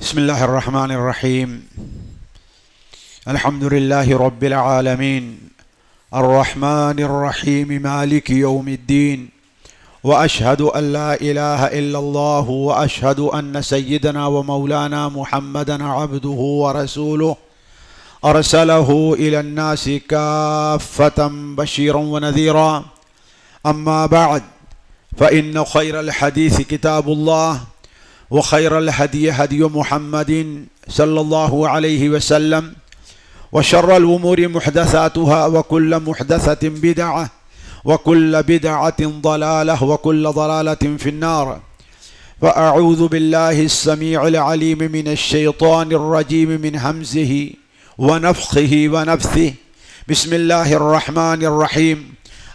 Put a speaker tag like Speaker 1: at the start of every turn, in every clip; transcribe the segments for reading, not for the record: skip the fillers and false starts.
Speaker 1: بسم الله الرحمن الرحيم. الحمد لله رب العالمين الرحمن الرحيم مالك يوم الدين، وأشهد أن لا إله إلا الله، وأشهد أن سيدنا ومولانا محمدا عبده ورسوله أرسله إلى الناس كافة بشيرا ونذيرا. أما بعد، فإن خير الحديث كتاب الله، وخير الهدي هدي محمد صلى الله عليه وسلم، وشر الأمور محدثاتها، وكل محدثة بدعة، وكل بدعة ضلالة، وكل ضلالة في النار. فأعوذ بالله السميع العليم من الشيطان الرجيم من همزه ونفخه ونفثه. بسم الله الرحمن الرحيم.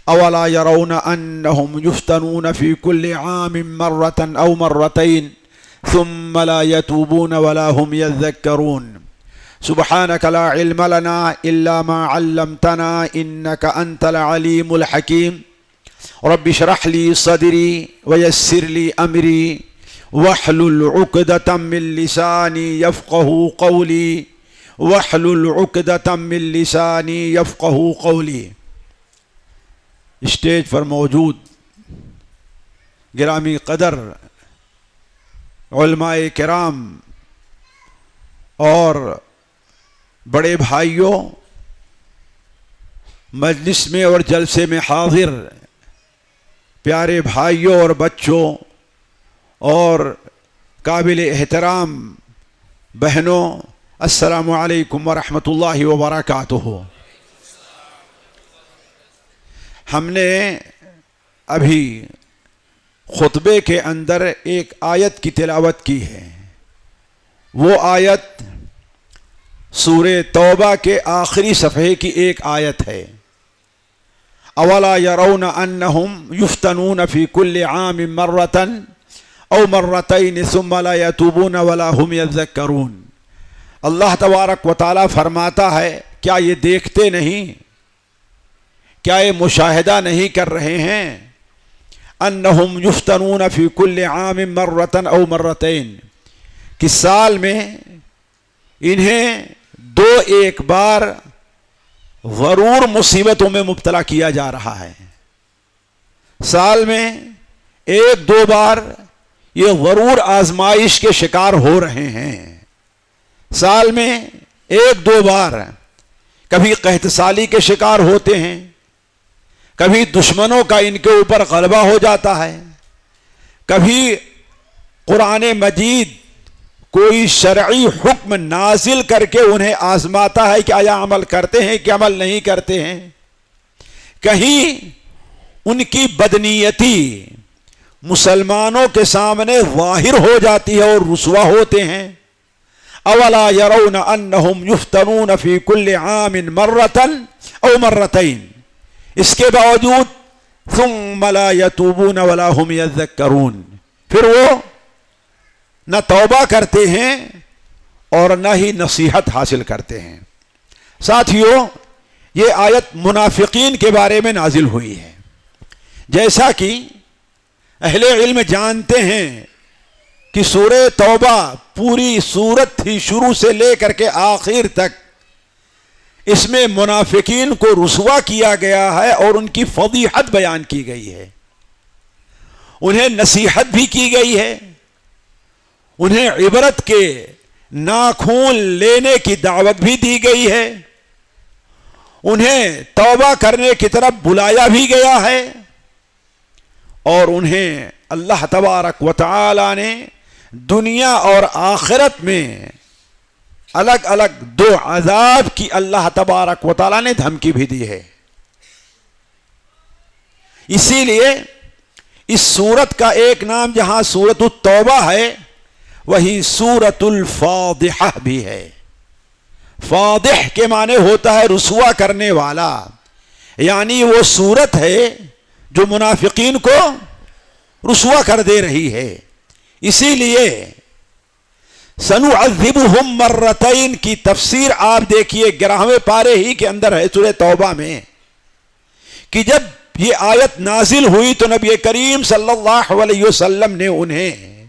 Speaker 1: أولا يرون أنهم يفتنون في كل عام مرة أو مرتين ثم لا يتوبون ولا هم يذكرون. سبحانك لا علم لنا إلا ما علمتنا إنك أنت العليم الحكيم. رب اشرح لي صدري ويسر لي أمري واحلل عقدة من لساني يفقه قولي واحلل عقدة من لساني يفقه قولي. اسٹیج پر موجود گرامی قدر علماء کرام اور بڑے بھائیوں، مجلس میں اور جلسے میں حاضر پیارے بھائیوں اور بچوں اور قابل احترام بہنوں، السلام علیکم ورحمۃ اللہ وبرکاتہ۔ ہم نے ابھی خطبے کے اندر ایک آیت کی تلاوت کی ہے۔ وہ آیت سورہ توبہ کے آخری صفحے کی ایک آیت ہے۔ اولا يرون انہم یفتنون فی کل عام مرۃ او مرتین ثم لا یتوبون ولا هم یذکرون۔ اللہ تبارک و تعالی فرماتا ہے، کیا یہ دیکھتے نہیں، کیا یہ مشاہدہ نہیں کر رہے ہیں، انہم یفتنون فی کل عام مرۃ او مرتین، کہ سال میں انہیں ایک بار ضرور مصیبتوں میں مبتلا کیا جا رہا ہے۔ سال میں ایک دو بار یہ ضرور آزمائش کے شکار ہو رہے ہیں۔ سال میں ایک دو بار کبھی قحط سالی کے شکار ہوتے ہیں، کبھی دشمنوں کا ان کے اوپر غلبہ ہو جاتا ہے، کبھی قرآن مجید کوئی شرعی حکم نازل کر کے انہیں آزماتا ہے کہ آیا عمل کرتے ہیں کہ عمل نہیں کرتے ہیں۔ کہیں ان کی بدنیتی مسلمانوں کے سامنے ظاہر ہو جاتی ہے اور رسوا ہوتے ہیں۔ اولا يرون انہم یفتنون فی کل عام مرۃ او مرتین، اس کے باوجود ثم لا یتوبون ولا هم یذکرون، پھر وہ نہ توبہ کرتے ہیں اور نہ ہی نصیحت حاصل کرتے ہیں۔ ساتھیوں، یہ آیت منافقین کے بارے میں نازل ہوئی ہے۔ جیسا کہ اہل علم جانتے ہیں کہ سورہ توبہ پوری سورت تھی، شروع سے لے کر کے آخر تک اس میں منافقین کو رسوا کیا گیا ہے اور ان کی فضیحت بیان کی گئی ہے، انہیں نصیحت بھی کی گئی ہے، انہیں عبرت کے ناخون لینے کی دعوت بھی دی گئی ہے، انہیں توبہ کرنے کی طرف بلایا بھی گیا ہے، اور انہیں اللہ تبارک و تعالی نے دنیا اور آخرت میں الگ الگ دو عذاب کی اللہ تبارک و تعالی نے دھمکی بھی دی ہے۔ اسی لیے اس سورت کا ایک نام جہاں سورۃ التوبہ ہے، وہی سورۃ الفاضحہ بھی ہے۔ فاضح کے معنی ہوتا ہے رسوا کرنے والا، یعنی وہ سورت ہے جو منافقین کو رسوا کر دے رہی ہے۔ اسی لیے سنعذبہم مرتین کی تفسیر آپ دیکھیے 11ویں پارے ہی کے اندر ہے سورہ توبہ میں، کہ جب یہ آیت نازل ہوئی تو نبی کریم صلی اللہ علیہ وسلم نے انہیں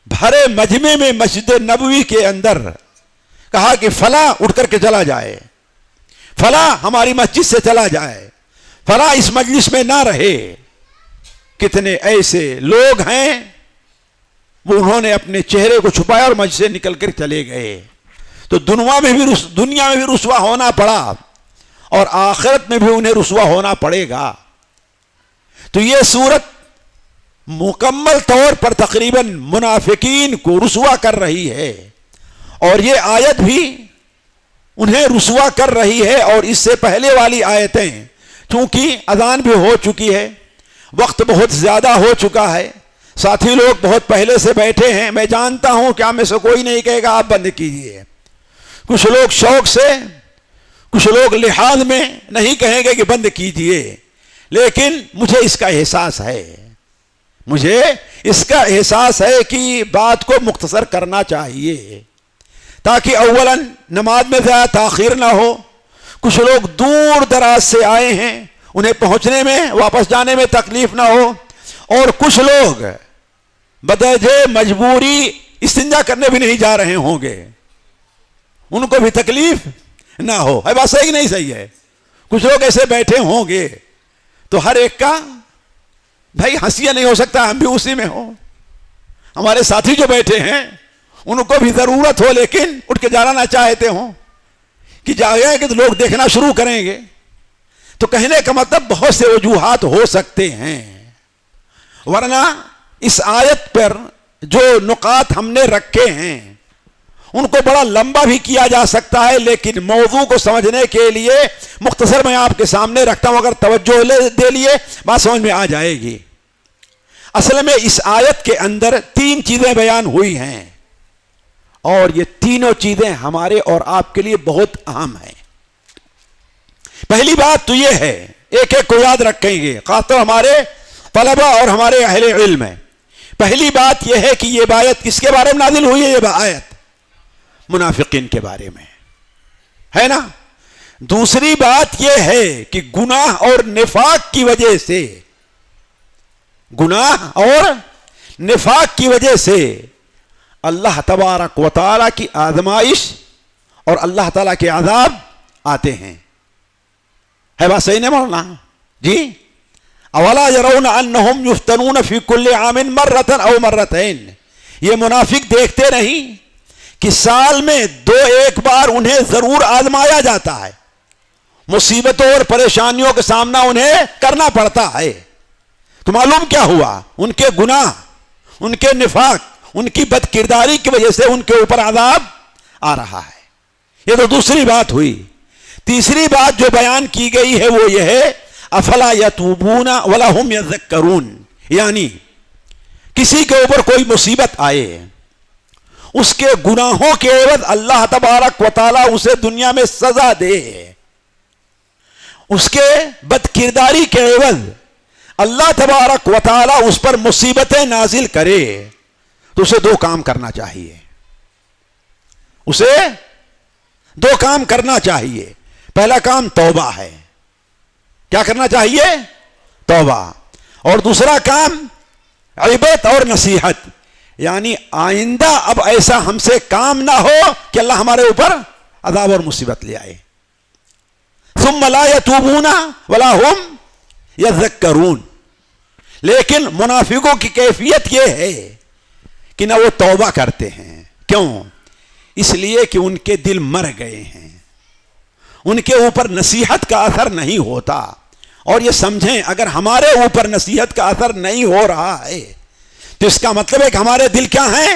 Speaker 1: بھرے مجمع میں مسجد نبوی کے اندر کہا کہ فلاں اٹھ کر کے چلا جائے، فلاں ہماری مسجد سے چلا جائے، فلاں اس مجلس میں نہ رہے. کتنے ایسے لوگ ہیں وہ انہوں نے اپنے چہرے کو چھپایا اور مسجد سے نکل کر چلے گئے. تو دنیا میں بھی رسوا ہونا پڑا اور آخرت میں بھی انہیں رسوا ہونا پڑے گا. تو یہ صورت مکمل طور پر تقریباً منافقین کو رسوا کر رہی ہے، اور یہ آیت بھی انہیں رسوا کر رہی ہے. اور اس سے پہلے والی آیتیں چونکہ اذان بھی ہو چکی ہے، وقت بہت زیادہ ہو چکا ہے، ساتھی لوگ بہت پہلے سے بیٹھے ہیں، میں جانتا ہوں کہ آپ میں سے کوئی نہیں کہے گا آپ بند کیجئے. کچھ لوگ شوق سے، کچھ لوگ لحاظ میں نہیں کہیں گے کہ بند کیجئے، لیکن مجھے اس کا احساس ہے، مجھے اس کا احساس ہے کہ بات کو مختصر کرنا چاہیے تاکہ اولاً نماز میں زیادہ تاخیر نہ ہو. کچھ لوگ دور دراز سے آئے ہیں، انہیں پہنچنے میں واپس جانے میں تکلیف نہ ہو، اور کچھ لوگ بدوجہ مجبوری استنجا کرنے بھی نہیں جا رہے ہوں گے، ان کو بھی تکلیف نہ ہو. ہے بات صحیح نہیں صحیح ہے؟ کچھ لوگ ایسے بیٹھے ہوں گے تو ہر ایک کا بھائی ہنسیاں نہیں ہو سکتا ہم بھی اسی میں ہوں. ہمارے ساتھی جو بیٹھے ہیں ان کو بھی ضرورت ہو لیکن اٹھ کے جانا نہ چاہتے ہوں کہ جائیں گے تو لوگ دیکھنا شروع کریں گے. تو کہنے کا مطلب بہت سے وجوہات ہو سکتے ہیں، ورنہ اس آیت پر جو نقاط ہم نے رکھے ہیں ان کو بڑا لمبا بھی کیا جا سکتا ہے، لیکن موضوع کو سمجھنے کے لیے مختصر میں آپ کے سامنے رکھتا ہوں. اگر توجہ دے لیے بات سمجھ میں آ جائے گی. اصل میں اس آیت کے اندر 3 چیزیں بیان ہوئی ہیں، اور یہ تینوں چیزیں ہمارے اور آپ کے لیے بہت اہم ہیں. پہلی بات تو یہ ہے، ایک ایک کو یاد رکھیں گے، خاص طور ہمارے طلبہ اور ہمارے اہل علم ہیں. پہلی بات یہ ہے کہ یہ آیت کس کے بارے میں نازل ہوئی ہے؟ یہ آیت منافقین کے بارے میں ہے نا. دوسری بات یہ ہے کہ گناہ اور نفاق کی وجہ سے، گناہ اور نفاق کی وجہ سے اللہ تبارک و تعالیٰ کی آزمائش اور اللہ تعالیٰ کے عذاب آتے ہیں. ہے بات صحیح نہیں مولانا جی؟ اولا یرون انہم یفتنون فی کل عام مرۃ او مرتین، یہ منافق دیکھتے نہیں کہ سال میں 2-1 بار انہیں ضرور آزمایا جاتا ہے، مصیبتوں اور پریشانیوں کا سامنا انہیں کرنا پڑتا ہے. تو معلوم کیا ہوا؟ ان کے گناہ، ان کے نفاق، ان کی بد کرداری کی وجہ سے ان کے اوپر عذاب آ رہا ہے. یہ تو دوسری بات ہوئی. تیسری بات جو بیان کی گئی ہے وہ یہ ہے افلا یتوبون ولا هم یذکرون، یعنی کسی کے اوپر کوئی مصیبت آئے، اس کے گناہوں کے عوض اللہ تبارک و تعالیٰ اسے دنیا میں سزا دے، اس کے بد کرداری کے عوض اللہ تبارک و تعالیٰ اس پر مصیبتیں نازل کرے، تو اسے 2 کام کرنا چاہیے. اسے 2 کام کرنا چاہیے. پہلا کام توبہ ہے. کیا کرنا چاہیے؟ توبہ. اور دوسرا کام عبرت اور نصیحت، یعنی آئندہ اب ایسا ہم سے کام نہ ہو کہ اللہ ہمارے اوپر عذاب اور مصیبت لے آئے. ثم لا یتوبون ولا هم یذکرون. لیکن منافقوں کی کیفیت یہ ہے کہ نہ وہ توبہ کرتے ہیں. کیوں؟ اس لیے کہ ان کے دل مر گئے ہیں، ان کے اوپر نصیحت کا اثر نہیں ہوتا. اور یہ سمجھیں اگر ہمارے اوپر نصیحت کا اثر نہیں ہو رہا ہے تو اس کا مطلب ہے کہ ہمارے دل کیا ہیں؟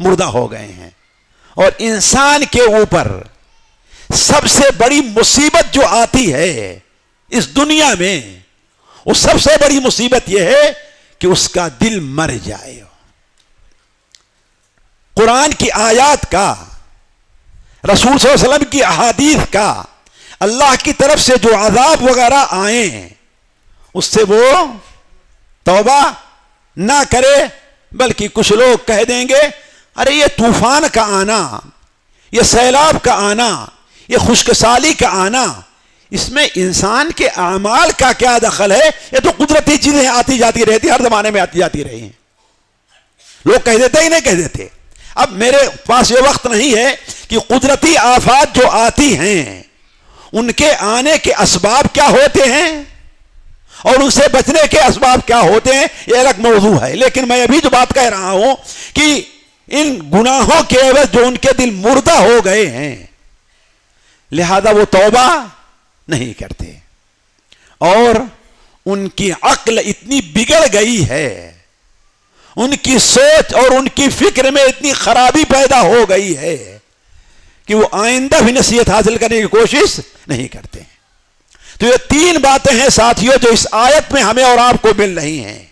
Speaker 1: مردہ ہو گئے ہیں. اور انسان کے اوپر سب سے بڑی مصیبت جو آتی ہے اس دنیا میں، وہ سب سے بڑی مصیبت یہ ہے کہ اس کا دل مر جائے. قرآن کی آیات کا، رسول صلی اللہ علیہ وسلم کی احادیث کا، اللہ کی طرف سے جو عذاب وغیرہ آئیں اس سے وہ توبہ نہ کرے، بلکہ کچھ لوگ کہہ دیں گے ارے یہ طوفان کا آنا، یہ سیلاب کا آنا، یہ خشک سالی کا آنا، اس میں انسان کے اعمال کا کیا دخل ہے؟ یہ تو قدرتی چیزیں آتی جاتی رہتی، ہر زمانے میں آتی جاتی رہی ہیں. لوگ کہہ دیتے ہی نہیں کہہ دیتے. اب میرے پاس یہ وقت نہیں ہے کہ قدرتی آفات جو آتی ہیں ان کے آنے کے اسباب کیا ہوتے ہیں اور ان سے بچنے کے اسباب کیا ہوتے ہیں، یہ الگ موضوع ہے. لیکن میں ابھی جو بات کہہ رہا ہوں کہ ان گناہوں کے عوض جو ان کے دل مردہ ہو گئے ہیں، لہذا وہ توبہ نہیں کرتے اور ان کی عقل اتنی بگڑ گئی ہے، ان کی سوچ اور ان کی فکر میں اتنی خرابی پیدا ہو گئی ہے کہ وہ آئندہ بھی نصیحت حاصل کرنے کی کوشش نہیں کرتے. تو یہ تین باتیں ہیں ساتھیوں جو اس آیت میں ہمیں اور آپ کو مل رہی ہیں.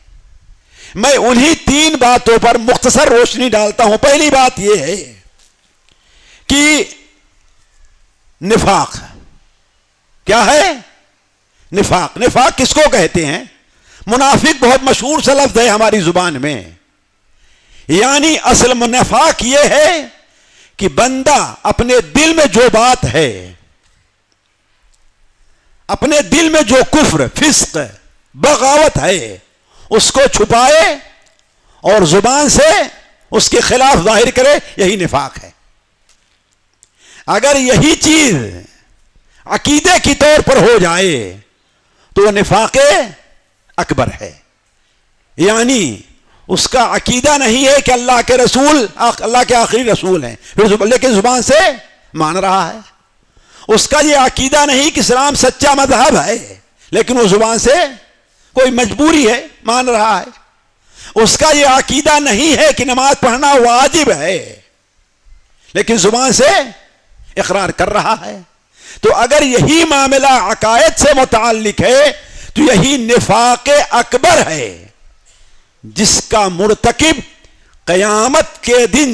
Speaker 1: میں انہی تین باتوں پر مختصر روشنی ڈالتا ہوں. پہلی بات یہ ہے کہ نفاق کیا ہے؟ نفاق. نفاق کس کو کہتے ہیں؟ منافق بہت مشہور سا لفظ ہے ہماری زبان میں. یعنی اصل نفاق یہ ہے کہ بندہ اپنے دل میں جو بات ہے، اپنے دل میں جو کفر، فسق، بغاوت ہے، اس کو چھپائے اور زبان سے اس کے خلاف ظاہر کرے. یہی نفاق ہے. اگر یہی چیز عقیدے کی طور پر ہو جائے تو وہ نفاق اکبر ہے. یعنی اس کا عقیدہ نہیں ہے کہ اللہ کے رسول اللہ کے آخری رسول ہیں، لیکن زبان سے مان رہا ہے. اس کا یہ عقیدہ نہیں کہ اسلام سچا مذہب ہے، لیکن وہ زبان سے کوئی مجبوری ہے مان رہا ہے. اس کا یہ عقیدہ نہیں ہے کہ نماز پڑھنا واجب ہے، لیکن زبان سے اقرار کر رہا ہے. تو اگر یہی معاملہ عقائد سے متعلق ہے تو یہی نفاق اکبر ہے، جس کا مرتکب قیامت کے دن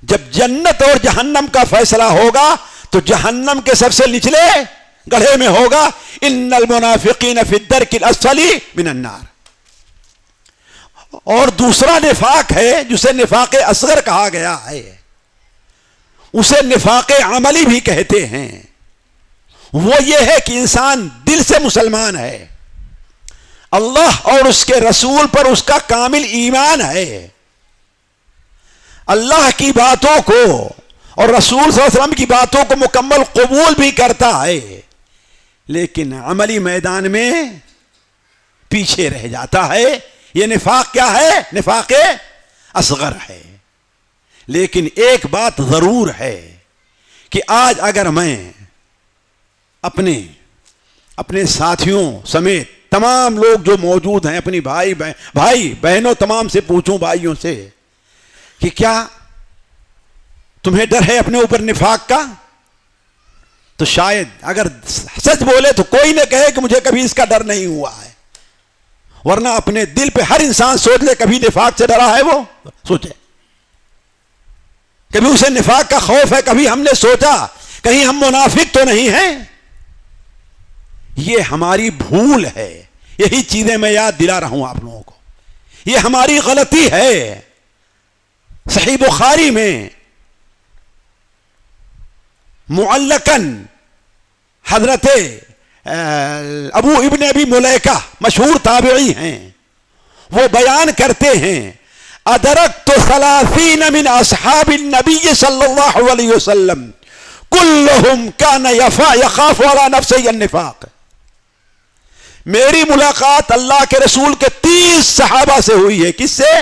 Speaker 1: جب جنت اور جہنم کا فیصلہ ہوگا تو جہنم کے سب سے نچلے گڑھے میں ہوگا. ان المنافقین فی الدرک الاسفل من النار. اور دوسرا نفاق ہے جسے نفاق اصغر کہا گیا ہے، اسے نفاق عملی بھی کہتے ہیں. وہ یہ ہے کہ انسان دل سے مسلمان ہے، اللہ اور اس کے رسول پر اس کا کامل ایمان ہے، اللہ کی باتوں کو اور رسول صلی اللہ علیہ وسلم کی باتوں کو مکمل قبول بھی کرتا ہے، لیکن عملی میدان میں پیچھے رہ جاتا ہے. یہ نفاق کیا ہے؟ نفاق اصغر ہے. لیکن ایک بات ضرور ہے کہ آج اگر میں اپنے ساتھیوں سمیت تمام لوگ جو موجود ہیں، اپنی بھائی بہنوں تمام سے پوچھوں، بھائیوں سے، کہ کیا تمہیں ڈر ہے اپنے اوپر نفاق کا، تو شاید اگر سچ بولے تو کوئی نہ کہے کہ مجھے کبھی اس کا ڈر نہیں ہوا ہے. ورنہ اپنے دل پہ ہر انسان سوچ لے کبھی نفاق سے ڈرا ہے، وہ سوچے کبھی اسے نفاق کا خوف ہے، کبھی ہم نے سوچا کہیں ہم منافق تو نہیں ہیں. یہ ہماری بھول ہے. یہی چیزیں میں یاد دلا رہا ہوں آپ لوگوں کو. یہ ہماری غلطی ہے. صحیح بخاری میں معلقاً حضرت ابو ابن ابی ملیکہ مشہور تابعی ہیں، وہ بیان کرتے ہیں ادرکت 30 من اصحاب النبی صلی اللہ علیہ وسلم کلہم کان یخاف علی نفسہ النفاق. میری ملاقات اللہ کے رسول کے 30 صحابہ سے ہوئی ہے. کس سے؟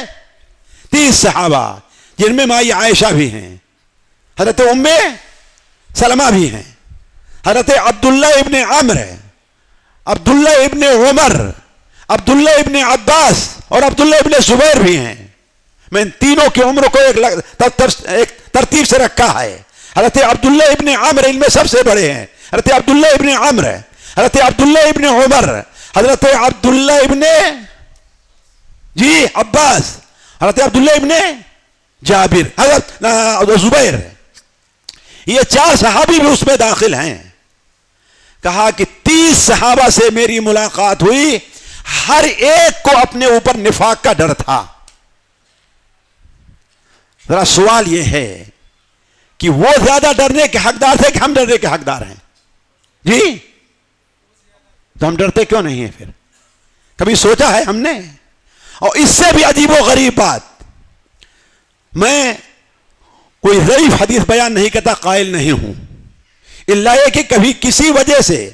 Speaker 1: 30 صحابہ، جن میں مائی عائشہ بھی ہیں، حضرت ام سلمہ بھی ہیں، حضرت عبداللہ ابن عمرو، عبداللہ ابن عمر، عبداللہ ابن عباس اور عبداللہ ابن زبیر بھی ہیں. میں ان تینوں کی عمر کو ایک ترتیب سے رکھا ہے. حضرت عبداللہ ابن عمر ان میں سب سے بڑے ہیں. حضرت عبداللہ ابن عمرو، حضرت عبداللہ ابن عمر، حضرت عبداللہ ابن عباس، حضرت عبداللہ ابن جابر، حضرت زبیر. یہ 4 صحابی بھی اس میں داخل ہیں. کہا کہ 30 صحابہ سے میری ملاقات ہوئی، ہر ایک کو اپنے اوپر نفاق کا ڈر تھا. ذرا سوال یہ ہے کہ وہ زیادہ ڈرنے کے حقدار تھے کہ ہم ڈرنے کے حقدار ہیں؟ جی، تو ہم ڈرتے کیوں نہیں ہیں پھر؟ کبھی سوچا ہے ہم نے؟ اور اس سے بھی عجیب و غریب بات، میں کوئی ضعیف حدیث بیان نہیں کرتا، قائل نہیں ہوں، الا یہ کہ کبھی کسی وجہ سے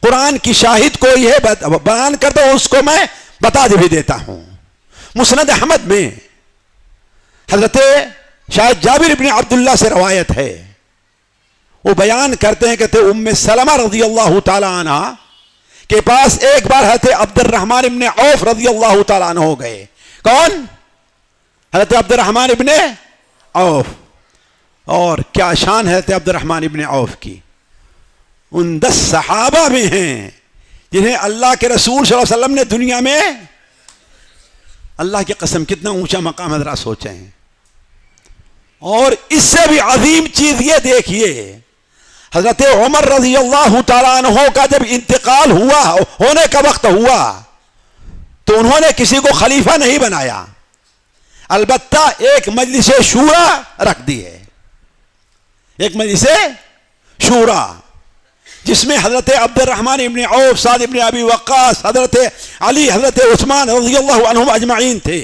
Speaker 1: قرآن کی شاہد کوئی ہے بیان کرتا ہوں، اس کو میں بتا بھی دیتا ہوں۔ مسند احمد میں حضرت شاید جابر بن عبداللہ سے روایت ہے، وہ بیان کرتے ہیں، کہتے ام سلمہ رضی اللہ تعالی عنہ کے پاس ایک بار حضرت عبد الرحمن ابن عوف رضی اللہ تعالیٰ عنہ ہو گئے۔ کون؟ حضرت عبد الرحمن ابن عوف۔ اور کیا شان ہے حضرت عبد الرحمن ابن عوف کی، ان 10 صحابہ میں ہیں جنہیں اللہ کے رسول صلی اللہ علیہ وسلم نے دنیا میں، اللہ کی قسم کتنا اونچا مقام ہے، ذرا سوچیں۔ اور اس سے بھی عظیم چیز یہ دیکھیے، حضرت عمر رضی اللہ تعالیٰ عنہ کا جب انتقال ہوا، ہونے کا وقت ہوا، تو انہوں نے کسی کو خلیفہ نہیں بنایا، البتہ ایک مجلس شورا رکھ دی ہے، ایک مجلس شورا جس میں حضرت عبد الرحمن ابن عوف، سعد ابن ابی وقاص، حضرت علی، حضرت عثمان رضی اللہ عنہم اجمعین تھے۔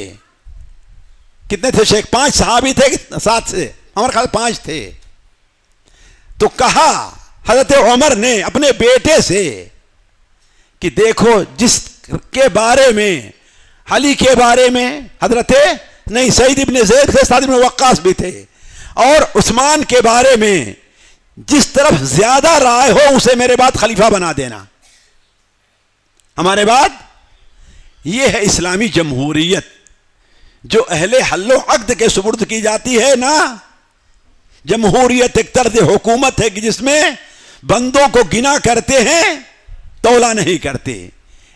Speaker 1: کتنے تھے شیخ؟ 5 صحابی تھے، 7 سے ہمارے خیال 5 تھے۔ تو کہا حضرت عمر نے اپنے بیٹے سے کہ دیکھو، جس کے بارے میں، علی کے بارے میں، حضرت نہیں سعید ابن زید تھے، سعد ابن وقاص بھی تھے، اور عثمان کے بارے میں جس طرف زیادہ رائے ہو اسے میرے بعد خلیفہ بنا دینا، ہمارے بعد۔ یہ ہے اسلامی جمہوریت جو اہل حل و عقد کے سپرد کی جاتی ہے نا۔ جمہوریت ایک طرز حکومت ہے کہ جس میں بندوں کو گنا کرتے ہیں، تولا نہیں کرتے۔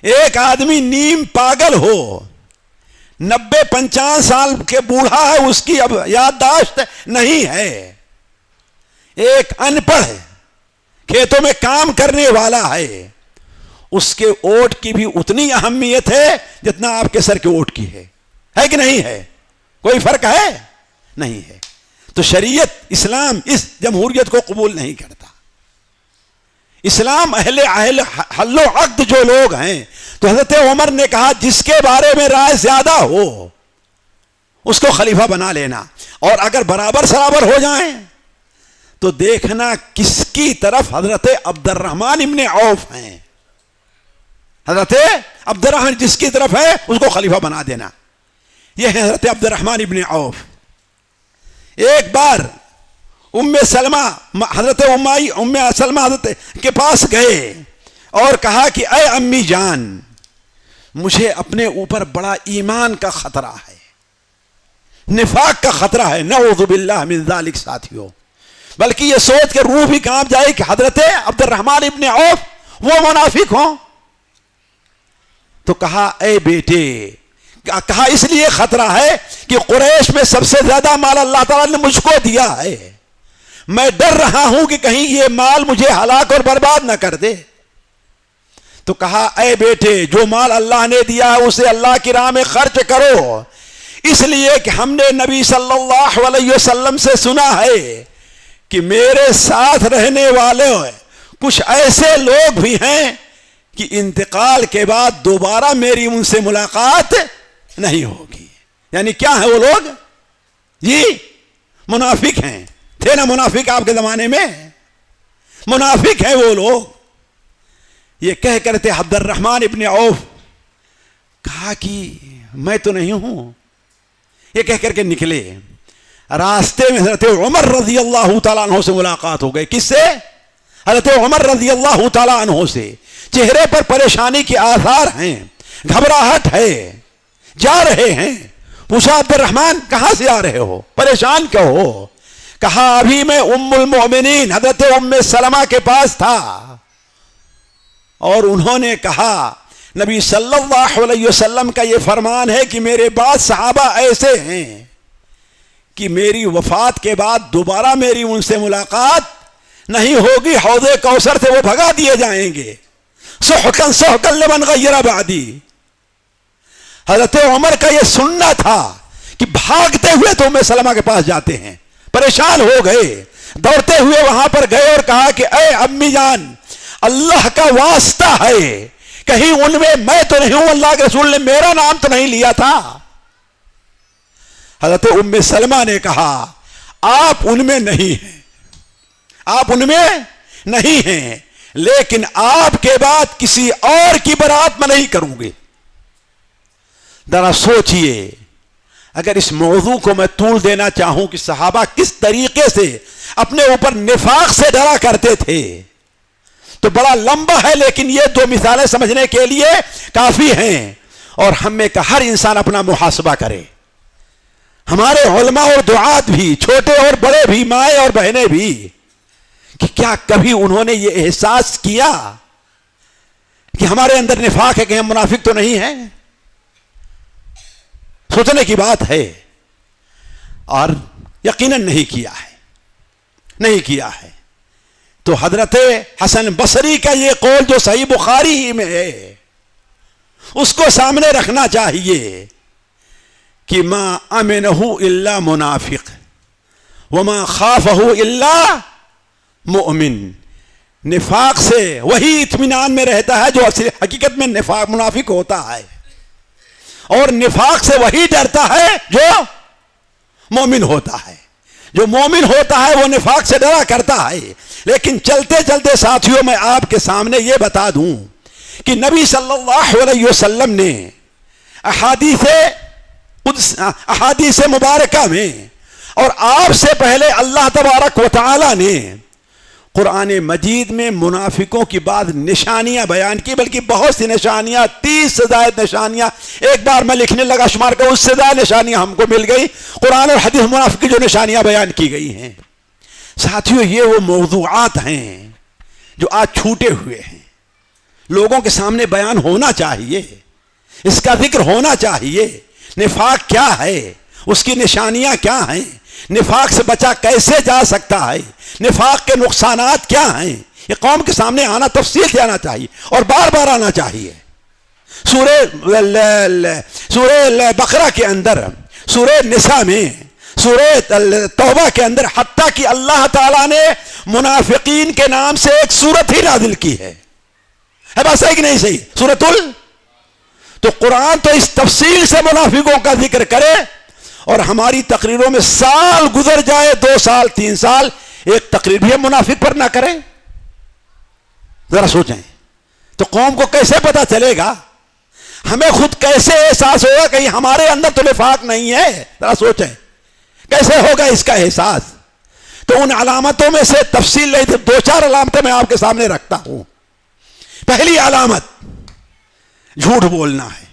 Speaker 1: ایک آدمی نیم پاگل ہو، 90-95 سال کے بوڑھا ہے، اس کی اب یادداشت نہیں ہے، ایک ان پڑھ کھیتوں میں کام کرنے والا ہے، اس کے ووٹ کی بھی اتنی اہمیت ہے جتنا آپ کے سر کے ووٹ کی ہے کہ نہیں ہے؟ کوئی فرق ہے؟ نہیں ہے۔ تو شریعت اسلام اس جمہوریت کو قبول نہیں کرتا۔ اسلام اہل حل و عقد جو لوگ ہیں، تو حضرت عمر نے کہا جس کے بارے میں رائے زیادہ ہو اس کو خلیفہ بنا لینا، اور اگر برابر سرابر ہو جائیں تو دیکھنا کس کی طرف حضرت عبد الرحمن ابن عوف ہیں، حضرت عبد الرحمن جس کی طرف ہے اس کو خلیفہ بنا دینا۔ یہ ہے حضرت عبد الرحمن ابن عوف۔ ایک بار ام سلمہ، حضرت ام سلمہ حضرت کے پاس گئے اور کہا کہ اے امی جان، مجھے اپنے اوپر بڑا ایمان کا خطرہ ہے، نفاق کا خطرہ ہے، نعوذ باللہ من ذالک۔ ساتھیوں، بلکہ یہ سوچ کے روح بھی کانپ جائے کہ حضرت عبد الرحمن ابن عوف وہ منافق ہوں۔ تو کہا اے بیٹے، کہا اس لیے خطرہ ہے کہ قریش میں سب سے زیادہ مال اللہ تعالیٰ نے مجھ کو دیا ہے، میں ڈر رہا ہوں کہ کہیں یہ مال مجھے ہلاک اور برباد نہ کر دے۔ تو کہا اے بیٹے، جو مال اللہ نے دیا ہے اسے اللہ کی راہ میں خرچ کرو، اس لیے کہ ہم نے نبی صلی اللہ علیہ وسلم سے سنا ہے کہ میرے ساتھ رہنے والے کچھ ایسے لوگ بھی ہیں کہ انتقال کے بعد دوبارہ میری ان سے ملاقات نہیں ہوگی۔ یعنی کیا ہیں وہ لوگ؟ جی منافق ہیں، تھے نا منافق آپ کے زمانے میں؟ منافق ہیں وہ لوگ۔ یہ کہہ کر تھے عبد الرحمن ابن عوف، کہا کہ میں تو نہیں ہوں، یہ کہہ کر کے نکلے۔ راستے میں حضرت عمر رضی اللہ تعالیٰ عنہ سے ملاقات ہو گئی۔ کس سے؟ حضرت عمر رضی اللہ تعالیٰ عنہ سے۔ چہرے پر پریشانی کے آثار ہیں، گھبراہٹ ہے، جا رہے ہیں۔ پوچھا عبد الرحمن کہاں سے آ رہے ہو، پریشان کیوں ہو؟ کہا ابھی میں ام المؤمنین حضرت ام سلمہ کے پاس تھا، اور انہوں نے کہا نبی صلی اللہ علیہ وسلم کا یہ فرمان ہے کہ میرے بعد صحابہ ایسے ہیں کہ میری وفات کے بعد دوبارہ میری ان سے ملاقات نہیں ہوگی، حوض کوثر سے وہ بھگا دیے جائیں گے۔ سحقا سحقا لمن غیر بعدی۔ حضرت عمر کا یہ سننا تھا کہ بھاگتے ہوئے تو ام سلمہ کے پاس جاتے ہیں، پریشان ہو گئے، دوڑتے ہوئے وہاں پر گئے اور کہا کہ اے امی جان، اللہ کا واسطہ ہے، کہیں ان میں تو نہیں ہوں، اللہ کے رسول نے میرا نام تو نہیں لیا تھا؟ حضرت ام سلمہ نے کہا آپ ان میں نہیں ہیں، آپ ان میں نہیں ہیں، لیکن آپ کے بعد کسی اور کی برات میں نہیں کروں گی۔ ذرا سوچئے، اگر اس موضوع کو میں طول دینا چاہوں کہ صحابہ کس طریقے سے اپنے اوپر نفاق سے ڈرا کرتے تھے تو بڑا لمبا ہے، لیکن یہ دو مثالیں سمجھنے کے لیے کافی ہیں۔ اور ہم میں کا ہر انسان اپنا محاسبہ کرے، ہمارے علماء اور دعات بھی، چھوٹے اور بڑے بھی، مائیں اور بہنیں بھی، کہ کیا کبھی انہوں نے یہ احساس کیا کہ ہمارے اندر نفاق ہے، کہ ہم منافق تو نہیں ہیں؟ سوچنے کی بات ہے، اور یقیناً نہیں کیا ہے، نہیں کیا ہے۔ تو حضرت حسن بصری کا یہ قول جو صحیح بخاری ہی میں ہے، اس کو سامنے رکھنا چاہیے کہ ما امنہ الا منافق وما خافہ الا مؤمن۔ نفاق سے وہی اطمینان میں رہتا ہے جو حقیقت میں منافق ہوتا ہے، اور نفاق سے وہی ڈرتا ہے جو مومن ہوتا ہے۔ جو مومن ہوتا ہے وہ نفاق سے ڈرا کرتا ہے۔ لیکن چلتے چلتے ساتھیوں میں آپ کے سامنے یہ بتا دوں کہ نبی صلی اللہ علیہ وسلم نے احادیث مبارکہ میں، اور آپ سے پہلے اللہ تبارک و تعالی نے قرآن مجید میں منافقوں کی بعض نشانیاں بیان کی، بلکہ بہت سی نشانیاں، 30 سے زائد نشانیاں ایک بار میں لکھنے لگا شمار کر، اس سے زائد نشانیاں ہم کو مل گئی قرآن اور حدیث منافق کی جو نشانیاں بیان کی گئی ہیں۔ ساتھیوں، یہ وہ موضوعات ہیں جو آج چھوٹے ہوئے ہیں، لوگوں کے سامنے بیان ہونا چاہیے، اس کا ذکر ہونا چاہیے۔ نفاق کیا ہے، اس کی نشانیاں کیا ہیں، نفاق سے بچا کیسے جا سکتا ہے، نفاق کے نقصانات کیا ہیں، یہ قوم کے سامنے آنا، تفصیل سے آنا چاہیے اور بار بار آنا چاہیے۔ سورہ بقرہ کے اندر، سورہ نساء میں، سورہ توبہ کے اندر، حتیٰ کہ اللہ تعالیٰ نے منافقین کے نام سے ایک سورت ہی نازل کی ہے بات صحیح کہ نہیں صحیح؟ سورۃ تو قرآن تو اس تفصیل سے منافقوں کا ذکر کرے، اور ہماری تقریروں میں سال گزر جائے، 2 سال 3 سال، ایک تقریر بھی ہم منافق پر نہ کریں۔ ذرا سوچیں تو قوم کو کیسے پتا چلے گا، ہمیں خود کیسے احساس ہوگا کہ ہمارے اندر تو نفاق نہیں ہے؟ ذرا سوچیں کیسے ہوگا اس کا احساس۔ تو ان علامتوں میں سے تفصیل نہیں تھی، 2-4 علامتیں میں آپ کے سامنے رکھتا ہوں۔ پہلی علامت جھوٹ بولنا ہے،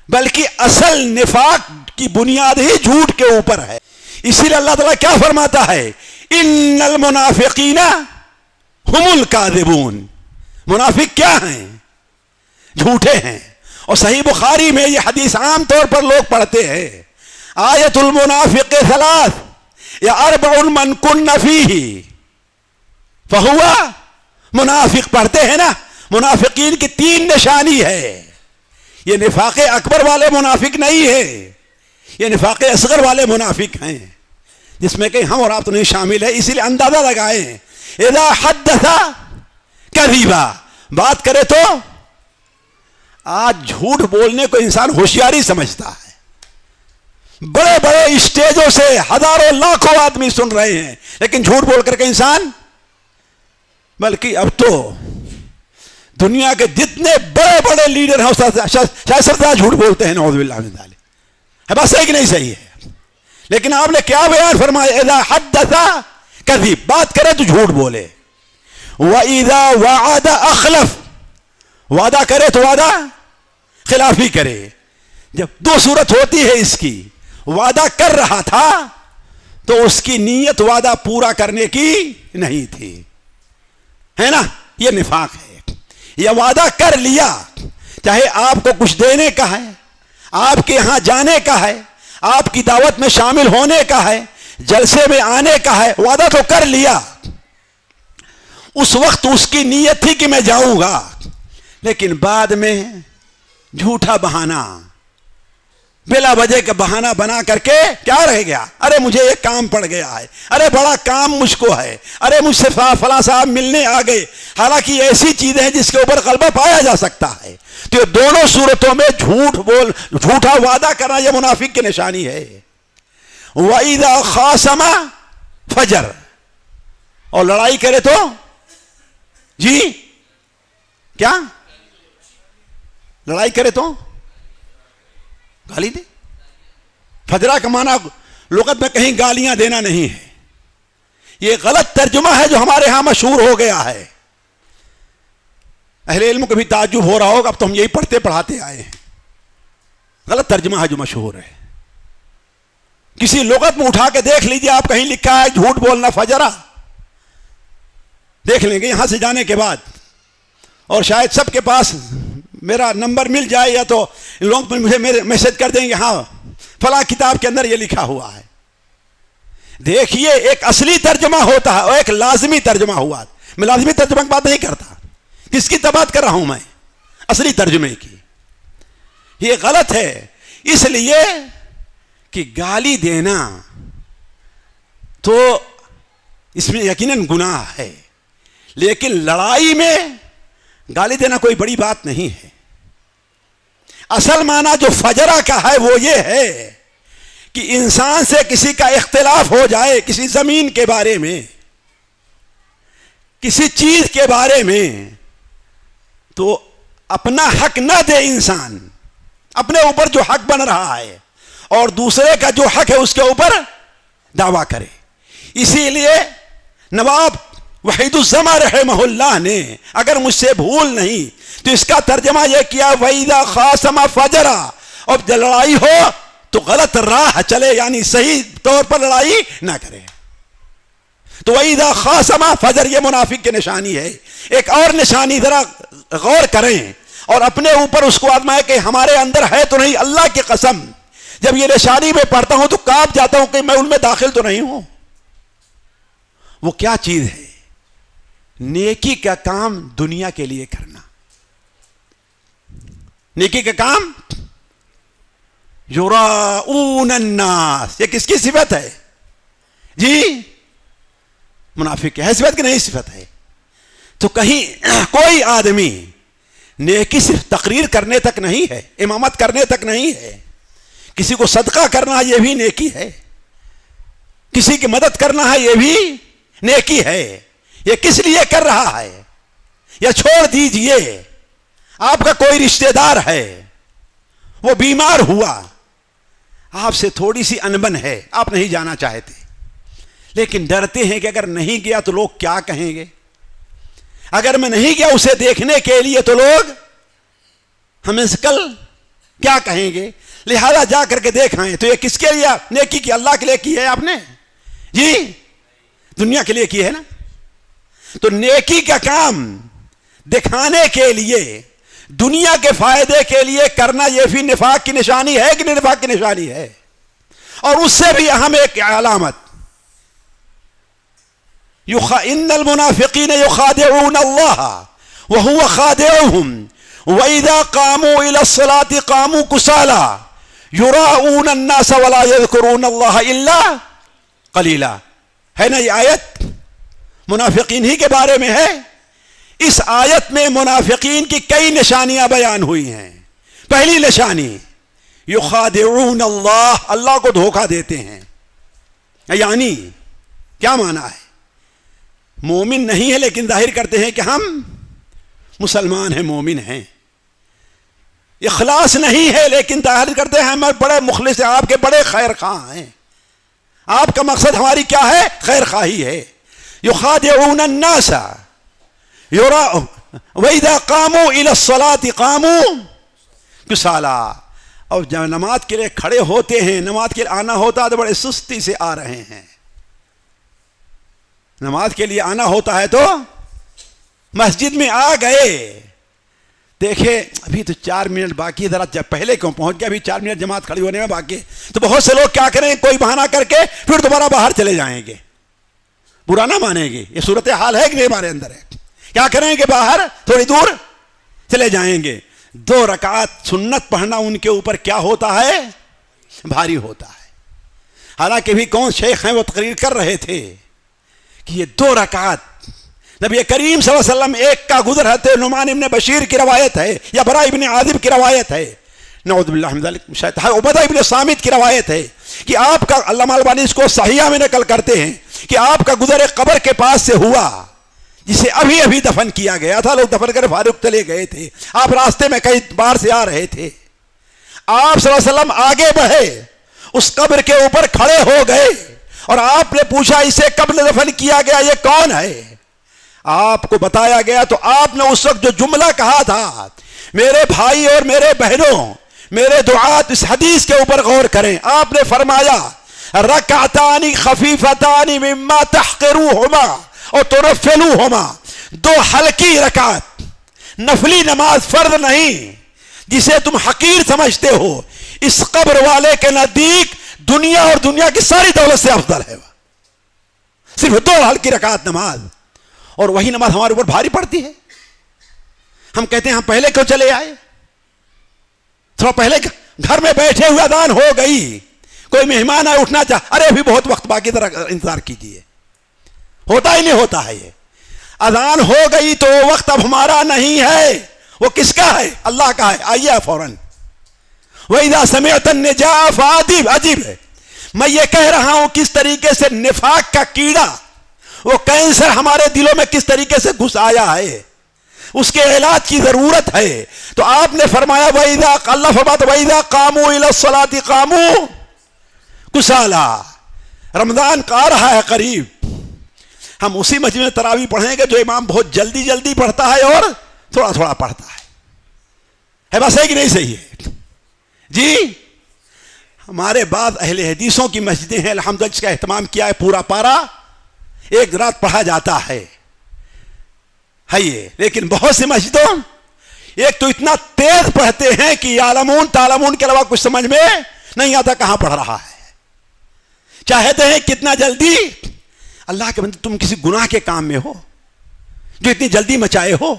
Speaker 1: بلکہ اصل نفاق کی بنیاد ہی جھوٹ کے اوپر ہے۔ اسی لیے اللہ تعالیٰ کیا فرماتا ہے، ان المنافقین هم الکاذبون۔ منافق کیا ہیں؟ جھوٹے ہیں۔ اور صحیح بخاری میں یہ حدیث عام طور پر لوگ پڑھتے ہیں، آیت المنافق 3 یا 4 من کن فیہ فہو منافق، پڑھتے ہیں نا۔ منافقین کی 3 نشانی ہے۔ یہ نفاق اکبر والے منافق نہیں ہے، یہ نفاق اصغر والے منافق ہیں، جس میں کہ ہم اور آپ تو نہیں شامل ہے۔ اسی لیے اندازہ لگائیں، اذا حدث کذبا، بات کرے تو آج جھوٹ بولنے کو انسان ہوشیاری سمجھتا ہے۔ بڑے بڑے اسٹیجوں سے ہزاروں لاکھوں آدمی سن رہے ہیں، لیکن جھوٹ بول کر کے انسان، بلکہ اب تو دنیا کے جتنے بڑے بڑے لیڈر ہیں شاید سب زیادہ جھوٹ بولتے ہیں، نعوذ باللہ من ذالک۔ ہے بات صحیح کہ نہیں صحیح ہے؟ لیکن آپ نے کیا بیان فرمایا، اذا حدث کذب، بات کرے تو جھوٹ بولے، وَإِذَا وَعَدَ أَخْلَفَ، وعدہ کرے تو وعدہ خلافی کرے۔ جب 2 صورت ہوتی ہے اس کی، وعدہ کر رہا تھا تو اس کی نیت وعدہ پورا کرنے کی نہیں تھی، ہے نا؟ یہ نفاق ہے۔ یا وعدہ کر لیا، چاہے آپ کو کچھ دینے کا ہے، آپ کے ہاں جانے کا ہے، آپ کی دعوت میں شامل ہونے کا ہے، جلسے میں آنے کا ہے، وعدہ تو کر لیا، اس وقت اس کی نیت تھی کہ میں جاؤں گا، لیکن بعد میں جھوٹا بہانہ بلا وجہ کا بہانہ بنا کر کے کیا رہ گیا؟ ارے مجھے یہ کام پڑ گیا ہے، ارے بڑا کام مجھ کو ہے، ارے مجھ سے فلاں صاحب ملنے آ گئے، حالانکہ یہ ایسی چیزیں ہیں جس کے اوپر غلبہ پایا جا سکتا ہے۔ تو یہ دونوں صورتوں میں جھوٹا وعدہ کرنا یہ منافق کی نشانی ہے۔ وَإِذَا خَاصَمَ فَجَرَ، اور لڑائی کرے تو جی کیا؟ لڑائی کرے تو گالی دے۔ فجرہ کا معنی لغت میں کہیں گالیاں دینا نہیں ہے، یہ غلط ترجمہ ہے جو ہمارے ہاں مشہور ہو گیا ہے۔ اہل علم کو بھی تعجب ہو رہا ہوگا، اب تو ہم یہی پڑھتے پڑھاتے آئے ہیں۔ غلط ترجمہ ہے جو مشہور ہے، کسی لغت میں اٹھا کے دیکھ لیجئے، آپ کہیں لکھا ہے جھوٹ بولنا فجرہ، دیکھ لیں گے یہاں سے جانے کے بعد، اور شاید سب کے پاس میرا نمبر مل جائے یا تو لوگ مجھے میسج کر دیں گے ہاں فلاں کتاب کے اندر یہ لکھا ہوا ہے۔ دیکھیے ایک اصلی ترجمہ ہوتا ہے اور ایک لازمی ترجمہ ہوا۔ میں لازمی ترجمہ کی بات نہیں کرتا، کس کی بات کر رہا ہوں میں؟ اصلی ترجمے کی۔ یہ غلط ہے اس لیے کہ گالی دینا تو اس میں یقیناً گناہ ہے، لیکن لڑائی میں گالی دینا کوئی بڑی بات نہیں ہے۔ اصل معنی جو فجرہ کا ہے وہ یہ ہے کہ انسان سے کسی کا اختلاف ہو جائے، کسی زمین کے بارے میں، کسی چیز کے بارے میں، تو اپنا حق نہ دے انسان، اپنے اوپر جو حق بن رہا ہے اور دوسرے کا جو حق ہے اس کے اوپر دعویٰ کرے۔ اسی لیے نواب وحید الزماں رحمہ اللہ نے اگر مجھ سے بھول نہیں تو اس کا ترجمہ یہ کیا وَإِذَا خَاصَمَ فَجَرَ، اور جب لڑائی ہو تو غلط راہ چلے، یعنی صحیح طور پر لڑائی نہ کرے۔ تو وَإِذَا خَاصَمَ فَجَرَ یہ منافق کی نشانی ہے۔ ایک اور نشانی ذرا غور کریں اور اپنے اوپر اس کو آزمائے کہ ہمارے اندر ہے تو نہیں۔ اللہ کی قسم جب یہ نشانی میں پڑھتا ہوں تو کانپ جاتا ہوں کہ میں ان میں داخل تو نہیں ہوں۔ وہ کیا چیز ہے؟ نیکی کا کام دنیا کے لیے کرنا۔ نیکی کا کام یراؤون الناس، یہ کس کی صفت ہے جی؟ منافق کی ہے صفت کہ نہیں صفت ہے؟ تو کہیں کوئی آدمی نیکی صرف تقریر کرنے تک نہیں ہے، امامت کرنے تک نہیں ہے، کسی کو صدقہ کرنا یہ بھی نیکی ہے، کسی کی مدد کرنا ہے یہ بھی نیکی ہے۔ یہ کس لیے کر رہا ہے؟ یا چھوڑ دیجئے آپ کا کوئی رشتہ دار ہے، وہ بیمار ہوا، آپ سے تھوڑی سی انبن ہے، آپ نہیں جانا چاہتے، لیکن ڈرتے ہیں کہ اگر نہیں گیا تو لوگ کیا کہیں گے، اگر میں نہیں گیا اسے دیکھنے کے لیے تو لوگ ہمیں سے کل کیا کہیں گے، لہذا جا کر کے دیکھ آئیں۔ تو یہ کس کے لیے نیکی کی؟ اللہ کے لیے کی ہے آپ نے جی؟ دنیا کے لیے کی ہے نا؟ تو نیکی کا کام دکھانے کے لیے، دنیا کے فائدے کے لیے کرنا یہ بھی نفاق کی نشانی ہے کہ نہیں نفاق کی نشانی ہے؟ اور اس سے بھی اہم ایک علامت، ان المنافقین یخادعون اللہ وهو خادعهم واذا قاموا الى الصلاة قاموا كسالى يراؤون الناس ولا يذكرون الله الا قليلا۔ ہے نا یہ آیت منافقین ہی کے بارے میں ہے۔ اس آیت میں منافقین کی کئی نشانیاں بیان ہوئی ہیں۔ پہلی نشانی یخادعون اللہ، اللہ کو دھوکہ دیتے ہیں، یعنی کیا معنی ہے؟ مومن نہیں ہے لیکن ظاہر کرتے ہیں کہ ہم مسلمان ہیں، مومن ہیں۔ اخلاص نہیں ہے لیکن ظاہر کرتے ہیں ہم بڑے مخلص ہیں، آپ کے بڑے خیر خواہ ہیں، آپ کا مقصد ہماری کیا ہے؟ خیر خواہی ہے۔ یخادعون الناس وَإِذَا قَامُوا إِلَى الصَّلَاةِ قَامُوا كُسَالَىٰ، اور جب نماز کے لیے کھڑے ہوتے ہیں، نماز کے لیے آنا ہوتا ہے تو بڑے سستی سے آ رہے ہیں۔ نماز کے لیے آنا ہوتا ہے تو مسجد میں آ گئے، دیکھیں ابھی تو 4 منٹ باقی، ذرا جب پہلے کیوں پہنچ گیا، ابھی 4 منٹ جماعت کھڑی ہونے میں باقی، تو بہت سے لوگ کیا کریں، کوئی بہانہ کر کے پھر دوبارہ باہر چلے جائیں گے۔ برا نہ مانیں گے، یہ صورتحال ہے کہ نہیں ہمارے اندر ہے؟ کیا کریں گے؟ باہر تھوڑی دور چلے جائیں گے۔ 2 رکعت سنت پڑھنا ان کے اوپر کیا ہوتا ہے؟ بھاری ہوتا ہے. حالانکہ بھی کون شیخ ہیں وہ تقریر کر رہے تھے کہ یہ 2 رکعت نبی کریم صلی اللہ علیہ وسلم ایک کا گزر ہے. نعمان ابن بشیر کی روایت ہے یا برا ابن عازب کی روایت ہے, نعوذ باللہ من ذلک, شاید عبدہ ابن صامت کی روایت ہے کہ آپ کا, علامہ البانی اس کو صحیحہ میں نقل کرتے ہیں کہ آپ کا گزر ایک قبر کے پاس سے ہوا جسے ابھی ابھی دفن کیا گیا تھا. لوگ دفن کر فارغ چلے گئے تھے, آپ راستے میں کئی بار سے آ رہے تھے. آپ صلی اللہ علیہ وسلم آگے بڑھے, اس قبر کے اوپر کھڑے ہو گئے اور آپ نے پوچھا اسے کب دفن کیا گیا, یہ کون ہے؟ آپ کو بتایا گیا تو آپ نے اس وقت جو جملہ کہا تھا, میرے بھائی اور میرے بہنوں, میرے دعات اس حدیث کے اوپر غور کریں. آپ نے فرمایا رکعتان خفیفتان مما تحقروہما اور تنفلوہما, 2 ہلکی رکعت, نفلی نماز, فرض نہیں, جسے تم حقیر سمجھتے ہو, اس قبر والے کے نزدیک دنیا اور دنیا کی ساری دولت سے افضل ہے. صرف 2 ہلکی رکعت نماز, اور وہی نماز ہمارے اوپر بھاری پڑتی ہے. ہم کہتے ہیں ہم پہلے کیوں چلے آئے, تھوڑا پہلے گھر میں بیٹھے ہوئے اذان ہو گئی, کوئی مہمان آئے اٹھنا چاہ, ارے ابھی بہت وقت باقی, ذرا انتظار کیجیے. ہوتا ہی نہیں ہوتا ہے. یہ اذان ہو گئی تو وہ وقت اب ہمارا نہیں ہے, وہ کس کا ہے؟ اللہ کا ہے. آئیے فوراً. وَإِذَا سَمِعْتَ النِّجَاءَ فَأَجِبْ, عجیب ہے. میں یہ کہہ رہا ہوں کس طریقے سے نفاق کا کیڑا, وہ کینسر ہمارے دلوں میں کس طریقے سے گھس آیا ہے, اس کے علاج کی ضرورت ہے. تو آپ نے فرمایا وَإِذَا, اللہ فرماتا وَإِذَا قَامُوا إِلَى الصَّلَاةِ قَامُوا كُسَالَىٰ. رمضان کا آ رہا ہے قریب, ہم اسی مسجد میں تراویح پڑھیں گے جو امام بہت جلدی جلدی پڑھتا ہے اور تھوڑا تھوڑا پڑھتا ہے. بس ہے کہ نہیں صحیح ہے جی؟ ہمارے بعض اہل حدیثوں کی مسجدیں ہیں الحمدللہ جس کا اہتمام کیا ہے, پورا پارا ایک رات پڑھا جاتا ہے یہ. لیکن بہت سی مسجدوں ایک تو اتنا تیز پڑھتے ہیں کہ یعلمون تعلمون کے علاوہ کچھ سمجھ میں نہیں آتا کہاں پڑھ رہا ہے. چاہتے ہیں کتنا جلدی, اللہ کے بندے تم کسی گناہ کے کام میں ہو جو اتنی جلدی مچائے ہو.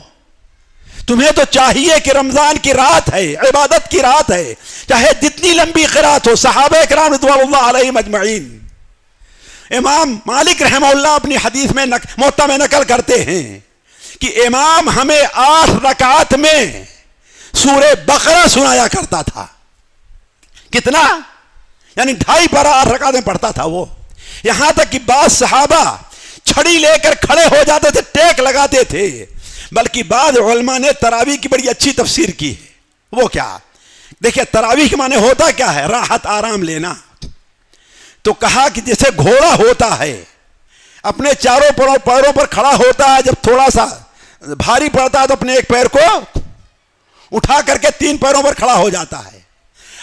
Speaker 1: تمہیں تو چاہیے کہ رمضان کی رات ہے, عبادت کی رات ہے, چاہے جتنی لمبی قرات ہو. صحابہ کرام رضوان اللہ علیہم اجمعین, امام مالک رحمہ اللہ اپنی حدیث میں موطا میں نقل کرتے ہیں کہ امام ہمیں 8 رکعت میں سورہ بقرہ سنایا کرتا تھا. کتنا؟ یعنی 2.5 پارہ 8 رکعت میں پڑھتا تھا وہ. یہاں تک کہ بعض صحابہ چھڑی لے کر کھڑے ہو جاتے تھے, ٹیک لگاتے تھے. بلکہ بعض علماء نے تراویح کی بڑی اچھی تفسیر کی ہے. وہ کیا؟ دیکھیں تراویح کے معنی ہوتا کیا ہے؟ راحت, آرام لینا. تو کہا کہ جیسے گھوڑا ہوتا ہے اپنے چاروں پیروں پر کھڑا ہوتا ہے, جب تھوڑا سا بھاری پڑتا ہے تو اپنے ایک پیر کو اٹھا کر کے 3 پیروں پر کھڑا ہو جاتا ہے.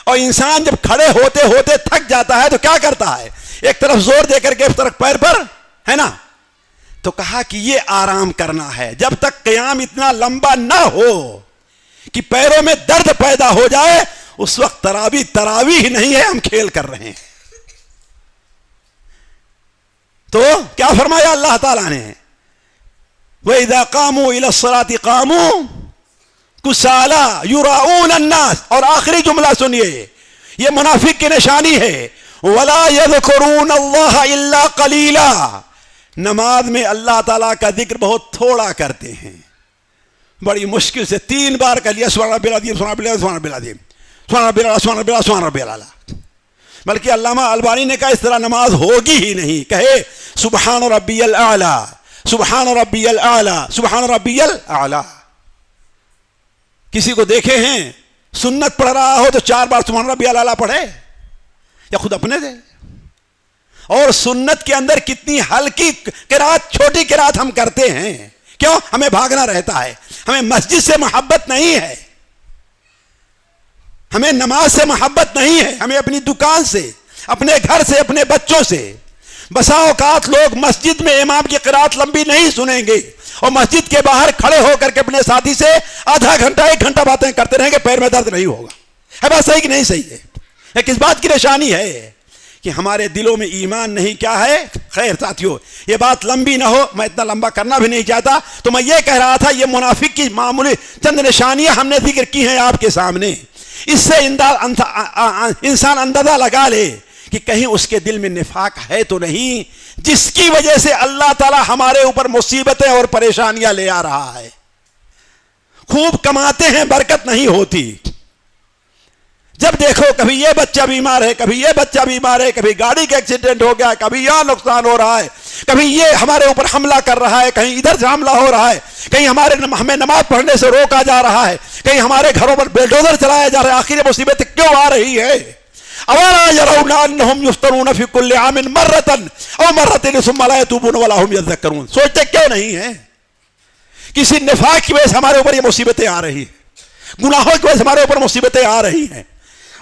Speaker 1: اور انسان جب کھڑے ہوتے ہوتے تھک جاتا ہے تو کیا کرتا ہے؟ ایک طرف زور دے کر کے ایک طرف پیر پر, ہے نا. تو کہا کہ یہ آرام کرنا ہے جب تک قیام اتنا لمبا نہ ہو کہ پیروں میں درد پیدا ہو جائے, اس وقت تراویح نہیں ہے, ہم کھیل کر رہے ہیں. تو کیا فرمایا اللہ تعالیٰ نے؟ وَإِذَا قَامُوا إِلَى الصَّلَاةِ قَامُوا كُسَالَىٰ يُرَاءُونَ النَّاسَ. اور آخری جملہ سنیے, یہ منافق کی نشانی ہے. وَلَا يَذْكُرُونَ اللَّهَ إِلَّا قَلِيلًا. نماز میں اللہ تعالیٰ کا ذکر بہت تھوڑا کرتے ہیں, بڑی مشکل سے 3 بار کر لیا سبحان ربی العظیم, سبحان ربی العظیم, سبحان ربی العظیم, سبحان ربی العظیم, سبحان ربی العظیم, سبحان ربی العظیم. بلکہ علامہ البانی نے کہا اس طرح نماز ہوگی ہی نہیں. کہے سبحان ربی الاعلیٰ, سبحان ربی الاعلیٰ, سبحان ربی الاعلیٰ. کسی کو دیکھے ہیں سنت پڑھ رہا ہو تو 4 بار سبحان ربی الاعلیٰ پڑھے, یا خود اپنے دے. اور سنت کے اندر کتنی ہلکی قرات, چھوٹی قرات ہم کرتے ہیں. کیوں؟ ہمیں بھاگنا رہتا ہے, ہمیں مسجد سے محبت نہیں ہے, ہمیں نماز سے محبت نہیں ہے, ہمیں اپنی دکان سے, اپنے گھر سے, اپنے بچوں سے. بسا اوقات لوگ مسجد میں امام کی قرات لمبی نہیں سنیں گے اور مسجد کے باہر کھڑے ہو کر کے اپنے ساتھی سے آدھا گھنٹہ 1 گھنٹہ باتیں کرتے رہیں گے, پیر میں درد نہیں ہوگا. ہے بات صحیح کہ نہیں صحیح ہے؟ یہ کس بات کی نشانی ہے؟ کہ ہمارے دلوں میں ایمان نہیں. کیا ہے؟ خیر ساتھیوں, یہ بات لمبی نہ ہو, میں اتنا لمبا کرنا بھی نہیں چاہتا. تو میں یہ کہہ رہا تھا یہ منافق کی معمولی چند نشانیاں ہم نے ذکر کی ہیں آپ کے سامنے. اس سے انسان اندازہ لگا لے کہ کہیں اس کے دل میں نفاق ہے تو نہیں، جس کی وجہ سے اللہ تعالی ہمارے اوپر مصیبتیں اور پریشانیاں لے آ رہا ہے۔ خوب کماتے ہیں، برکت نہیں ہوتی۔ جب دیکھو کبھی یہ بچہ بیمار ہے، کبھی یہ بچہ بیمار ہے، کبھی گاڑی کا ایکسیڈنٹ ہو گیا، کبھی یہاں نقصان ہو رہا ہے، کبھی یہ ہمارے اوپر حملہ کر رہا ہے، کہیں ادھر سے حملہ ہو رہا ہے، کہیں ہمیں نماز پڑھنے سے روکا جا رہا ہے، کہیں ہمارے گھروں پر بلڈوزر چلایا جا رہا ہے۔ آخر مصیبت کیوں آ رہی ہے؟ اولا يرون انهم يفتنون في كل عام مرة او مرتين ثم لا يتوبون ولا هم يذكرون۔ سوچتے کیوں نہیں ہیں؟ کسی نفاق کی وجہ سے ہمارے اوپر یہ مصیبتیں آ رہی ہیں، گناہوں کی وجہ سے ہمارے اوپر مصیبتیں آ رہی ہیں۔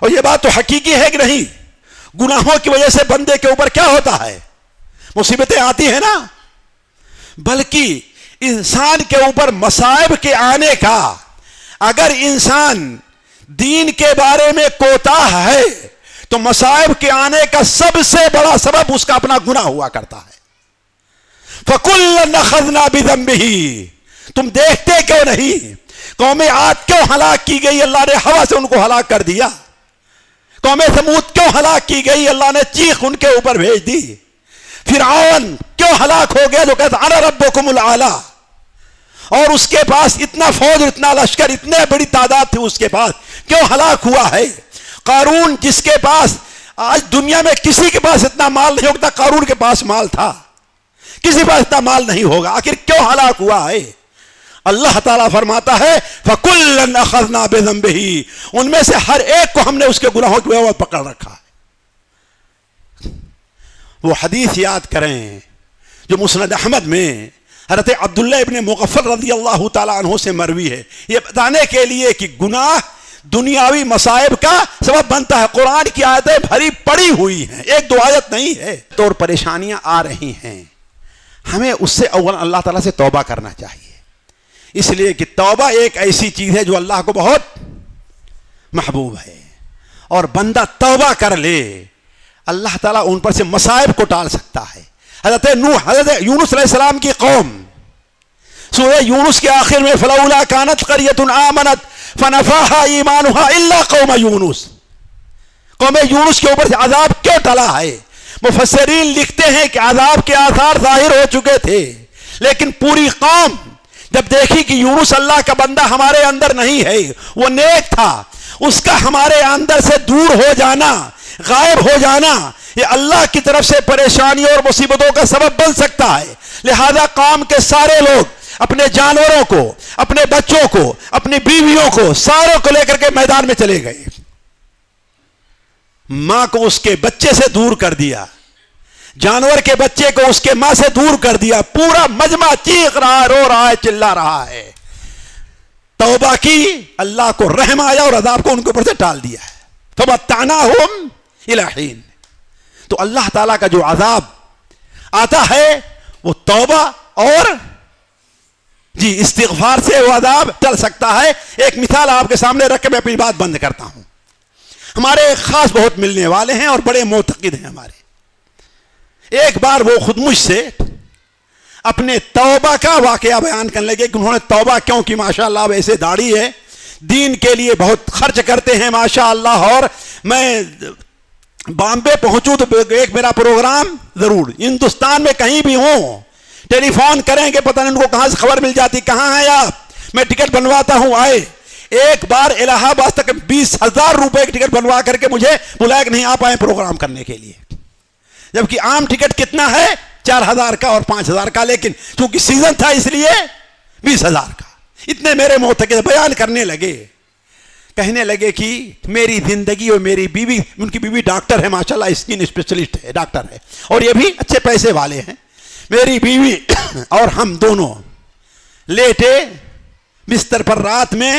Speaker 1: اور یہ بات تو حقیقی ہے کہ نہیں؟ گناہوں کی وجہ سے بندے کے اوپر کیا ہوتا ہے؟ مصیبتیں آتی ہیں نا۔ بلکہ انسان کے اوپر مصائب کے آنے کا، اگر انسان دین کے بارے میں کوتاہ ہے تو مصائب کے آنے کا سب سے بڑا سبب اس کا اپنا گناہ ہوا کرتا ہے۔ فَكُلًّا أَخَذْنَا بِذَنبِهِ۔ تم دیکھتے کیوں نہیں؟ قوم عاد کیوں ہلاک کی گئی؟ اللہ نے ہوا سے ان کو ہلاک کر دیا۔ قوم ثمود کیوں ہلاک کی گئی؟ اللہ نے چیخ ان کے اوپر بھیج دی۔ فرعون کیوں ہلاک ہو گیا جو کہتا انا ربکم الاعلی؟ اور اس کے پاس اتنا فوج، اتنا لشکر، اتنے بڑی تعداد تھی اس کے پاس، کیوں ہلاک ہوا ہے؟ قارون جس کے پاس آج دنیا میں کسی کے پاس اتنا مال نہیں ہوتا، قارون کے پاس مال تھا، کسی پاس اتنا مال نہیں ہوگا، آخر کیوں ہلاک ہوا ہے؟ اللہ تعالیٰ فرماتا ہے فَكُلًّا أَخَذْنَا بِذَنبِهِ، ان میں سے ہر ایک کو ہم نے اس کے گناہوں کی وجہ سے پکڑ رکھا ہے۔ وہ حدیث یاد کریں جو مسند احمد میں حضرت عبداللہ ابن مغفل رضی اللہ تعالیٰ عنہ سے مروی ہے، یہ بتانے کے لیے کہ گناہ دنیاوی مصائب کا سبب بنتا ہے۔ قرآن کی آیتیں بھری پڑی ہوئی ہیں، ایک دو آیت نہیں ہے۔ تو پریشانیاں آ رہی ہیں، ہمیں اس سے اول اللہ تعالیٰ سے توبہ کرنا چاہیے، اس لیے کہ توبہ ایک ایسی چیز ہے جو اللہ کو بہت محبوب ہے، اور بندہ توبہ کر لے اللہ تعالیٰ ان پر سے مصائب کو ٹال سکتا ہے۔ حضرت نوح، حضرت یونس علیہ السلام کی قوم، سورہ یونس کے آخر میں فلولا کانت قریۃ آمنت فنفعها ایمانها الا قوم یونس، قوم یونس کے اوپر سے عذاب کیوں ٹلا ہے؟ مفسرین لکھتے ہیں کہ عذاب کے آثار ظاہر ہو چکے تھے، لیکن پوری قوم جب دیکھی کہ یونس اللہ کا بندہ ہمارے اندر نہیں ہے، وہ نیک تھا، اس کا ہمارے اندر سے دور ہو جانا، غائب ہو جانا، یہ اللہ کی طرف سے پریشانیوں اور مصیبتوں کا سبب بن سکتا ہے، لہذا قوم کے سارے لوگ اپنے جانوروں کو، اپنے بچوں کو، اپنی بیویوں کو، ساروں کو لے کر کے میدان میں چلے گئے۔ ماں کو اس کے بچے سے دور کر دیا، جانور کے بچے کو اس کے ماں سے دور کر دیا، پورا مجمع چیخ رہا ہے، رو رہا ہے، چلا رہا ہے۔ توبہ کی، اللہ کو رحم آیا اور عذاب کو ان کے اوپر سے ٹال دیا ہے۔ فَمَتَّعْنَاهُمْ إِلَىٰ حِينٍ۔ تو اللہ تعالیٰ کا جو عذاب آتا ہے وہ توبہ اور استغفار سے وہ عذاب ٹل سکتا ہے۔ ایک مثال آپ کے سامنے رکھ کے میں اپنی بات بند کرتا ہوں۔ ہمارے خاص بہت ملنے والے ہیں اور بڑے معتقد ہیں ہمارے۔ ایک بار وہ خود مجھ سے اپنے توبہ کا واقعہ بیان کرنے لگے کہ انہوں نے توبہ کیوں کی۔ ماشاءاللہ اب ایسے داڑھی ہے، دین کے لیے بہت خرچ کرتے ہیں ماشاءاللہ، اور میں بامبے پہنچوں تو ایک میرا پروگرام ضرور، ہندوستان میں کہیں بھی ہوں ٹیلی فون کریں گے، پتہ نہیں ان کو کہاں سے خبر مل جاتی، کہاں ہیں آپ، میں ٹکٹ بنواتا ہوں آئے۔ ایک بار الہ آباد تک 20,000 روپے کی ٹکٹ بنوا کر کے مجھے بلایا کہ نہیں آپ آئیں پروگرام کرنے کے لیے، جبکہ عام ٹکٹ کتنا ہے 4,000 کا اور 5,000 کا، لیکن چونکہ سیزن تھا اس لیے 20,000 کا۔ اتنے میرے معتقد بیان کرنے لگے، کہنے لگے کہ میری زندگی اور میری بیوی، ان کی بیوی ڈاکٹر ہے ماشاءاللہ، اسکن اسپیشلسٹ ہے، ڈاکٹر ہے، اور یہ بھی اچھے پیسے والے ہیں، میری بیوی اور ہم دونوں لیٹے بستر پر رات میں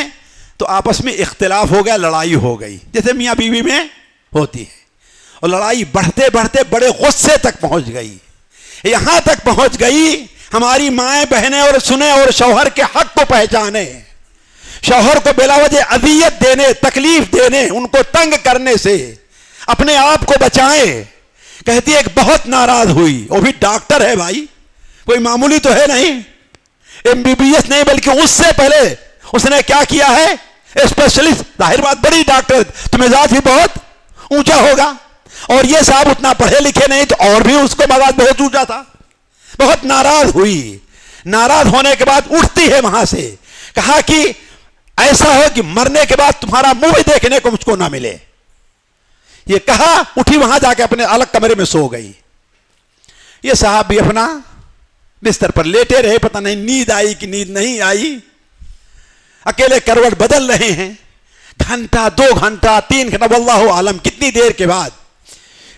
Speaker 1: تو آپس میں اختلاف ہو گیا، لڑائی ہو گئی جیسے میاں بیوی میں ہوتی ہے، اور لڑائی بڑھتے بڑھتے بڑے غصے تک پہنچ گئی، یہاں تک پہنچ گئی ہماری مائیں بہنیں اور سنیں اور شوہر کے حق کو پہچانے، شوہر کو بلا وجہ اذیت دینے، تکلیف دینے، ان کو تنگ کرنے سے اپنے آپ کو بچائیں۔ کہتی ہے کہ بہت ناراض ہوئی، وہ بھی ڈاکٹر ہے بھائی، کوئی معمولی تو ہے نہیں، MBBS نہیں، بلکہ اس سے پہلے اس نے کیا کیا ہے، اسپیشلسٹ، ظاہر بات بڑی ڈاکٹر تو مزاج بھی بہت اونچا ہوگا، اور یہ صاحب اتنا پڑھے لکھے نہیں تو اور بھی اس کو مزاج بہت اونچا تھا. بہت ناراض ہوئی. ناراض ہونے کے بعد اٹھتی ہے وہاں سے. کہا کہ ایسا ہو کہ مرنے کے بعد تمہارا منہ بھی دیکھنے کو مجھ کو نہ ملے. یہ کہا اٹھی وہاں جا کے اپنے الگ کمرے میں سو گئی. یہ صاحب بھی اپنا بستر پر لیٹے رہے. پتہ نہیں نیند آئی کہ نیند نہیں آئی. اکیلے کروٹ بدل رہے ہیں. گھنٹہ 2 گھنٹہ 3 گھنٹہ واللہ عالم کتنی دیر کے بعد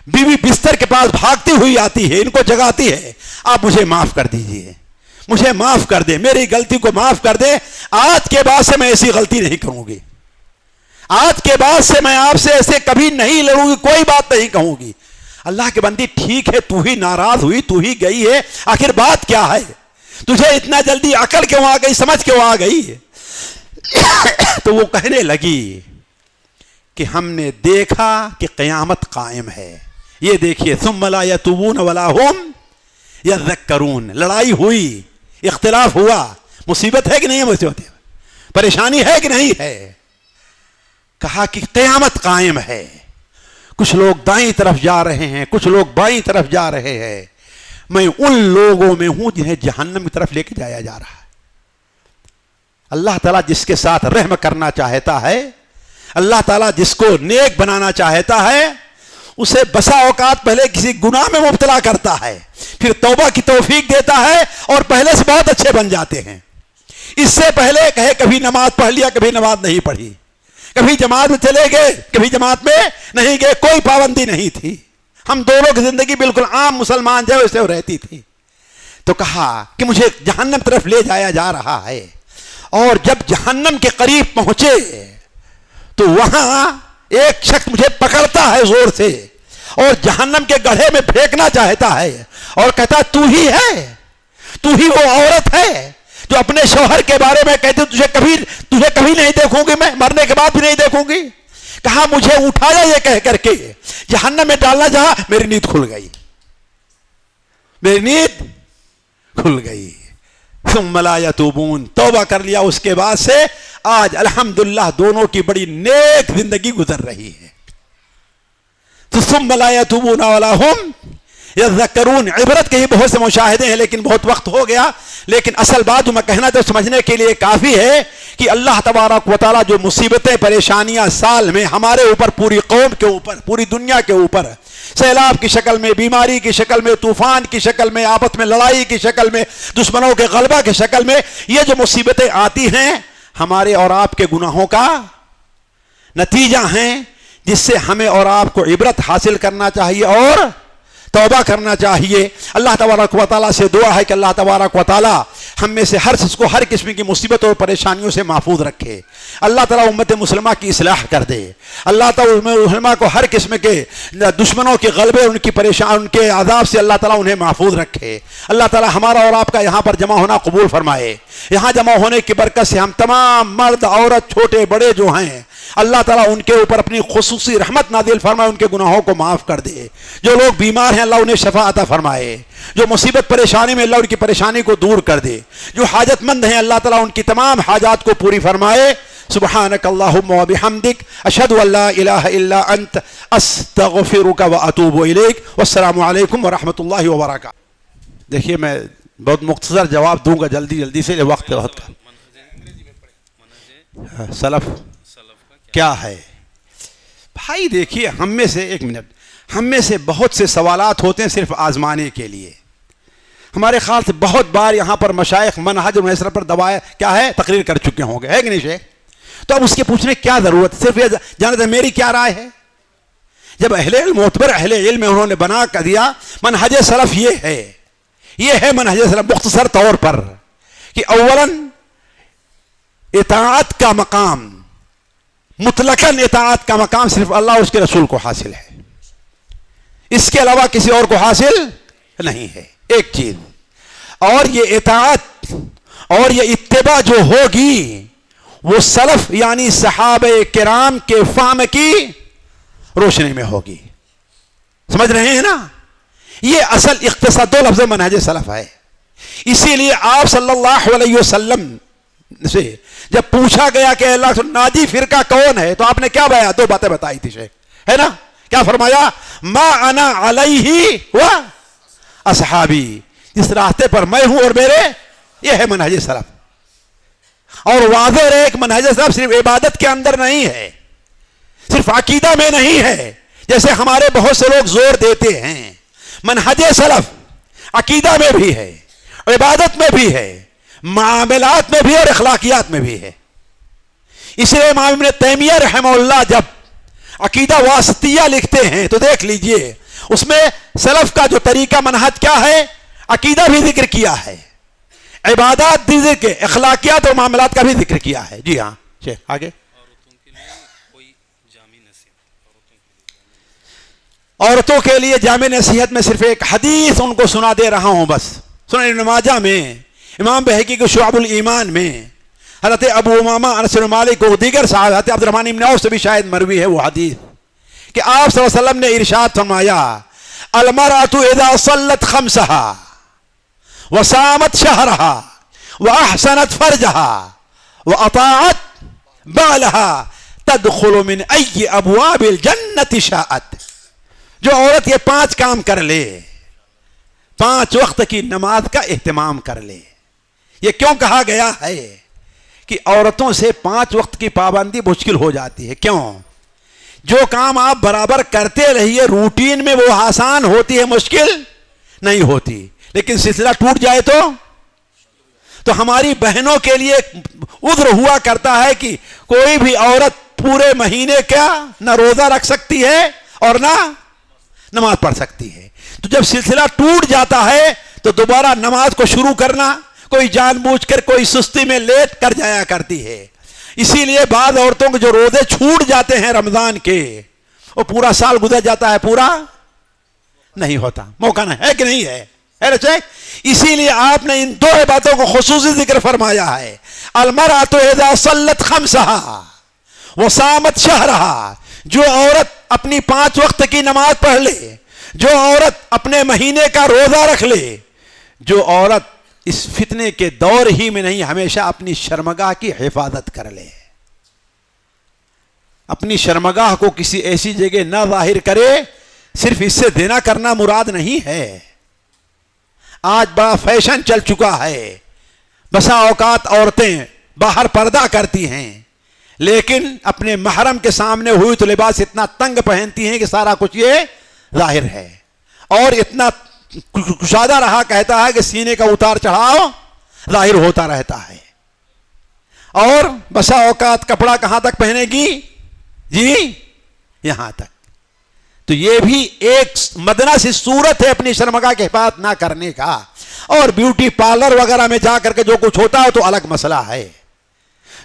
Speaker 1: بیوی بستر کے پاس بھاگتی ہوئی آتی ہے. ان کو جگاتی ہے. آپ مجھے معاف کر دیجئے, مجھے معاف کر دے, میری غلطی کو معاف کر دے. آج کے بعد سے میں ایسی غلطی نہیں کروں گی. آج کے بعد سے میں آپ سے ایسے کبھی نہیں لڑوں گی, کوئی بات نہیں کہوں گی. اللہ کے بندی ٹھیک ہے, تو ہی ناراض ہوئی, تو ہی گئی ہے, آخر بات کیا ہے؟ تجھے اتنا جلدی عقل کیوں آ گئی, سمجھ کیوں آ گئی؟ تو وہ کہنے لگی کہ ہم نے دیکھا کہ قیامت قائم ہے. یہ دیکھیے, ثم لا یتوبون ولا هم یذکرون. لڑائی ہوئی, اختلاف ہوا, مصیبت ہے کہ نہیں ہے, مصیبت ہے, پریشانی ہے کہ نہیں ہے. کہا کہ قیامت قائم ہے. کچھ لوگ دائیں طرف جا رہے ہیں, کچھ لوگ بائیں طرف جا رہے ہیں. میں ان لوگوں میں ہوں جنہیں جہنم کی طرف لے کے جایا جا رہا ہے. اللہ تعالیٰ جس کے ساتھ رحم کرنا چاہتا ہے, اللہ تعالیٰ جس کو نیک بنانا چاہتا ہے, اسے بسا اوقات پہلے کسی گناہ میں مبتلا کرتا ہے, پھر توبہ کی توفیق دیتا ہے, اور پہلے سے بہت اچھے بن جاتے ہیں. اس سے پہلے کہے کبھی نماز پڑھ لیا, کبھی نماز نہیں پڑھی, کبھی جماعت میں چلے گئے, کبھی جماعت میں نہیں گئے, کوئی پابندی نہیں تھی. ہم دونوں کی زندگی بالکل عام مسلمان جو ویسے رہتی تھی. تو کہا کہ مجھے جہنم طرف لے جایا جا رہا ہے. اور جب جہنم کے قریب پہنچے تو وہاں ایک شخص مجھے پکڑتا ہے زور سے, اور جہنم کے گڑھے میں پھینکنا چاہتا ہے, اور کہتا تو ہی ہے, تو ہی وہ عورت ہے جو اپنے شوہر کے بارے میں کہتے تجھے کبھی نہیں دیکھوں گی, میں مرنے کے بعد بھی نہیں دیکھوں گی. کہا مجھے اٹھایا یہ کہہ کر کے جہنم میں ڈالنا چاہا, میری نیند کھل گئی, میری نیند کھل گئی. ثم لا یتوبون, توبہ کر لیا. اس کے بعد سے آج الحمدللہ دونوں کی بڑی نیک زندگی گزر رہی ہے. تو ثم لا یتوبون ولا هم یذکرون. عبرت کے ہی بہت سے مشاہدے ہیں, لیکن بہت وقت ہو گیا. لیکن اصل بات جو میں کہنا تو سمجھنے کے لیے کافی ہے کہ اللہ تبارک و تعالیٰ جو مصیبتیں پریشانیاں سال میں ہمارے اوپر, پوری قوم کے اوپر, پوری دنیا کے اوپر, سیلاب کی شکل میں, بیماری کی شکل میں, طوفان کی شکل میں, آپس میں لڑائی کی شکل میں, دشمنوں کے غلبہ کی شکل میں, یہ جو مصیبتیں آتی ہیں ہمارے اور آپ کے گناہوں کا نتیجہ ہیں, جس سے ہمیں اور آپ کو عبرت حاصل کرنا چاہیے اور توبہ کرنا چاہیے. اللہ تبارک و تعالیٰ سے دعا ہے کہ اللہ تبارک و تعالیٰ ہم میں سے ہر شخص کو ہر قسم کی مصیبت اور پریشانیوں سے محفوظ رکھے. اللہ تعالیٰ امت مسلمہ کی اصلاح کر دے. اللہ تعالیٰ مسلمہ کو ہر قسم کے دشمنوں کے غلبے, ان کی ان کے عذاب سے اللہ تعالیٰ انہیں محفوظ رکھے. اللہ تعالیٰ ہمارا اور آپ کا یہاں پر جمع ہونا قبول فرمائے. یہاں جمع ہونے کی برکت سے ہم تمام مرد عورت چھوٹے بڑے جو ہیں, اللہ تعالیٰ ان کے اوپر اپنی خصوصی رحمت نازل فرمائے, ان کے گناہوں کو معاف کر دے. جو لوگ بیمار ہیں اللہ انہیں شفا عطا فرمائے. جو مصیبت پریشانی میں اللہ ان کی پریشانی کو دور کر دے. جو حاجت مند ہیں اللہ تعالیٰ ان کی تمام حاجات کو پوری فرمائے. سبحانک اللہم و بحمدک, اشہد ان لا الہ الا انت, استغفرک و اتوب الیک. والسلام علیکم ورحمۃ اللہ وبرکاتہ. دیکھیے میں بہت مختصر جواب دوں گا جلدی سے, وقت کا. سلف کیا ہے بھائی؟ دیکھیے ہم میں سے, ایک منٹ, ہم میں سے بہت سے سوالات ہوتے ہیں صرف آزمانے کے لیے. ہمارے خیال سے بہت بار یہاں پر مشائخ منہج اور مسئلہ پر دبایا کیا ہے تقریر کر چکے ہوں گے, ہے کہ نہیں شیخ؟ تو اب اس کے پوچھنے کیا ضرورت, صرف یہ جانتے ہیں میری کیا رائے ہے. جب اہل علم, معتبر اہل علم انہوں نے بنا کر دیا منہج سلف یہ ہے منہج سلف مختصر طور پر کہ اولاً اطاعت کا مقام, مطلقاً اطاعت کا مقام صرف اللہ اور اس کے رسول کو حاصل ہے, اس کے علاوہ کسی اور کو حاصل نہیں ہے. ایک چیز, اور یہ اطاعت اور یہ اتباع جو ہوگی وہ سلف یعنی صحابہ کرام کے فہم کی روشنی میں ہوگی. سمجھ رہے ہیں نا؟ یہ اصل اختصار, دو لفظ منہج سلف ہے. اسی لیے آپ صلی اللہ علیہ وسلم سے جب پوچھا گیا کہ اللہ سے ناجی فرقہ کون ہے تو آپ نے کیا بتایا؟ دو باتیں بتائی تھی شیخ، ہے نا؟ کیا فرمایا؟ ما انا علیہ و اصحابی، جس راستے پر میں ہوں اور میرے، یہ ہے منہج سلف۔ اور واضح رہے کہ منہج سلف صرف عبادت کے اندر نہیں ہے، صرف عقیدہ میں نہیں ہے جیسے ہمارے بہت سے لوگ زور دیتے ہیں۔ منہج سلف عقیدہ میں بھی ہے، عبادت میں بھی ہے، معاملات میں بھی اور اخلاقیات میں بھی ہے۔ اس لیے امام ابن تیمیہ رحمہ اللہ جب عقیدہ واسطیہ لکھتے ہیں تو دیکھ لیجئے اس میں سلف کا جو طریقہ منہج کیا ہے، عقیدہ بھی ذکر کیا ہے، عبادات بھی ذکر، اخلاقیات اور معاملات کا بھی ذکر کیا ہے۔ جی ہاں شیخ آگے۔ عورتوں کے لیے جامع نصیحت میں صرف ایک حدیث ان کو سنا دے رہا ہوں بس۔ سنن ابن ماجہ میں، امام بہقی کے شعب الایمان میں، حضرت ابو امامہ انس بن مالک و دیگر صحابہ، حضرت عبد الرحمن بن عوف سے بھی شاید مروی ہے وہ حدیث کہ آپ صلی اللہ علیہ وسلم نے ارشاد فرمایا المرأة اذا صلت خمسها وصامت شهرها واحسنت فرجها واطاعت بالها تدخل من اي ابواب الجنة شاءت۔ جو عورت یہ 5 کام کر لے، 5 وقت کی نماز کا اہتمام کر لے۔ یہ کیوں کہا گیا ہے کہ عورتوں سے 5 وقت کی پابندی مشکل ہو جاتی ہے؟ کیوں؟ جو کام آپ برابر کرتے رہیے روٹین میں وہ آسان ہوتی ہے، مشکل نہیں ہوتی، لیکن سلسلہ ٹوٹ جائے تو ہماری بہنوں کے لیے عذر ہوا کرتا ہے کہ کوئی بھی عورت پورے مہینے کیا نہ روزہ رکھ سکتی ہے اور نہ نماز پڑھ سکتی ہے۔ تو جب سلسلہ ٹوٹ جاتا ہے تو دوبارہ نماز کو شروع کرنا کوئی جان بوجھ کر کوئی سستی میں لیٹ کر جایا کرتی ہے۔ اسی لیے بعض عورتوں کے جو روزے چھوٹ جاتے ہیں رمضان کے، وہ پورا سال گزر جاتا ہے، پورا نہیں ہوتا، موقع نہیں ہے کہ نہیں ہے؟ اسی لیے آپ نے ان 2 باتوں کو خصوصی ذکر فرمایا ہے۔ المرأة اذا صلت خمسها وصامت شهرها، جو عورت اپنی 5 وقت کی نماز پڑھ لے، جو عورت اپنے مہینے کا روزہ رکھ لے، جو عورت اس فتنے کے دور ہی میں نہیں ہمیشہ اپنی شرمگاہ کی حفاظت کر لے، اپنی شرمگاہ کو کسی ایسی جگہ نہ ظاہر کرے، صرف اس سے دینا کرنا مراد نہیں ہے۔ آج بڑا فیشن چل چکا ہے، بسا اوقات عورتیں باہر پردہ کرتی ہیں لیکن اپنے محرم کے سامنے ہوئی تو لباس اتنا تنگ پہنتی ہیں کہ سارا کچھ یہ ظاہر ہے، اور اتنا کشادہ رہا کہتا ہے کہ سینے کا اتار چڑھاؤ ظاہر ہوتا رہتا ہے، اور بسا اوقات کپڑا کہاں تک پہنے گی؟ جی یہاں تک۔ تو یہ بھی ایک مدنہ سی صورت ہے اپنی شرمگاہ کی حفاظت نہ کرنے کا، اور بیوٹی پارلر وغیرہ میں جا کر کے جو کچھ ہوتا ہے تو الگ مسئلہ ہے۔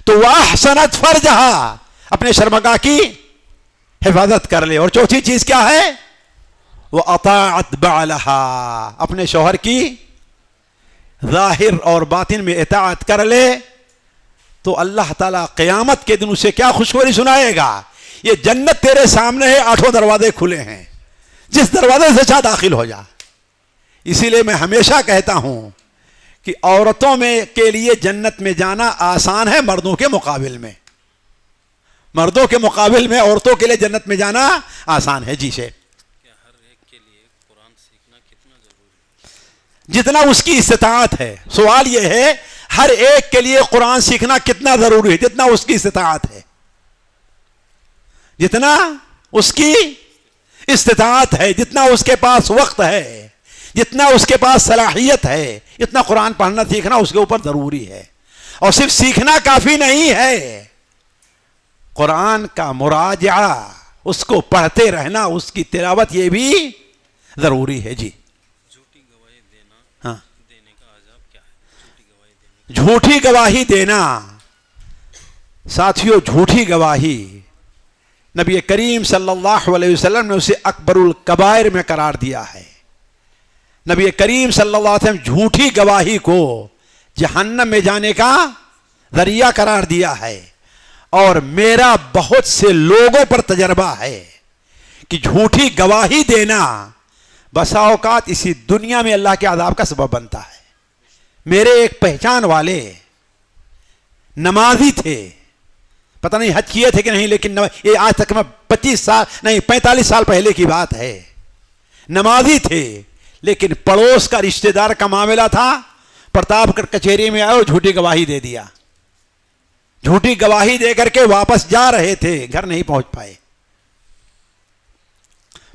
Speaker 1: تو وَأَحْسَنَتْ فَرْجَهَا، اپنے شرمگاہ کی حفاظت کر لے۔ اور چوتھی چیز کیا ہے؟ وَأَطَاعَتْ بَعْلَهَا، اپنے شوہر کی ظاہر اور باطن میں اطاعت کر لے تو اللہ تعالیٰ قیامت کے دن اسے کیا خوشخبری سنائے گا؟ یہ جنت تیرے سامنے ہے، 8 دروازے کھلے ہیں، جس دروازے سے چاہ داخل ہو جا۔ اسی لیے میں ہمیشہ کہتا ہوں کہ عورتوں میں کے لیے جنت میں جانا آسان ہے مردوں کے مقابل میں، مردوں کے مقابل میں عورتوں کے لیے جنت میں جانا آسان ہے۔ جی سے
Speaker 2: ہر ایک کے لیے قرآن سیکھنا کتنا ضروری ہے؟
Speaker 1: جتنا اس کی استطاعت ہے۔ سوال یہ ہے ہر ایک کے لیے قرآن سیکھنا کتنا ضروری ہے؟ جتنا اس کی استطاعت ہے، جتنا اس کی استطاعت ہے، جتنا اس کے پاس وقت ہے، جتنا اس کے پاس صلاحیت ہے، اتنا قرآن پڑھنا سیکھنا اس کے اوپر ضروری ہے۔ اور صرف سیکھنا کافی نہیں ہے، قرآن کا مراجعہ، اس کو پڑھتے رہنا، اس کی تلاوت، یہ بھی ضروری ہے۔ جی
Speaker 2: جھوٹی گواہی دینا،
Speaker 1: ہاں،
Speaker 2: دینے کا عذاب کیا ہے؟
Speaker 1: جھوٹی گواہی دینا، ساتھیوں جھوٹی گواہی نبی کریم صلی اللہ علیہ وسلم نے اسے اکبر الکبائر میں قرار دیا ہے۔ نبی کریم صلی اللہ علیہ وسلم جھوٹی گواہی کو جہنم میں جانے کا ذریعہ قرار دیا ہے، اور میرا بہت سے لوگوں پر تجربہ ہے کہ جھوٹی گواہی دینا بسا اوقات اسی دنیا میں اللہ کے عذاب کا سبب بنتا ہے۔ میرے ایک پہچان والے نمازی تھے. پتہ نہیں حج کیے تھے کہ نہیں, لیکن یہ آج تک میں 25 سال نہیں 45 سال پہلے کی بات ہے. نمازی تھے, لیکن پڑوس کا رشتہ دار کا معاملہ تھا. پرتاپ گڑھ کچہری میں آئے اور جھوٹی گواہی دے دیا. جھوٹی گواہی دے کر کے واپس جا رہے تھے, گھر نہیں پہنچ پائے.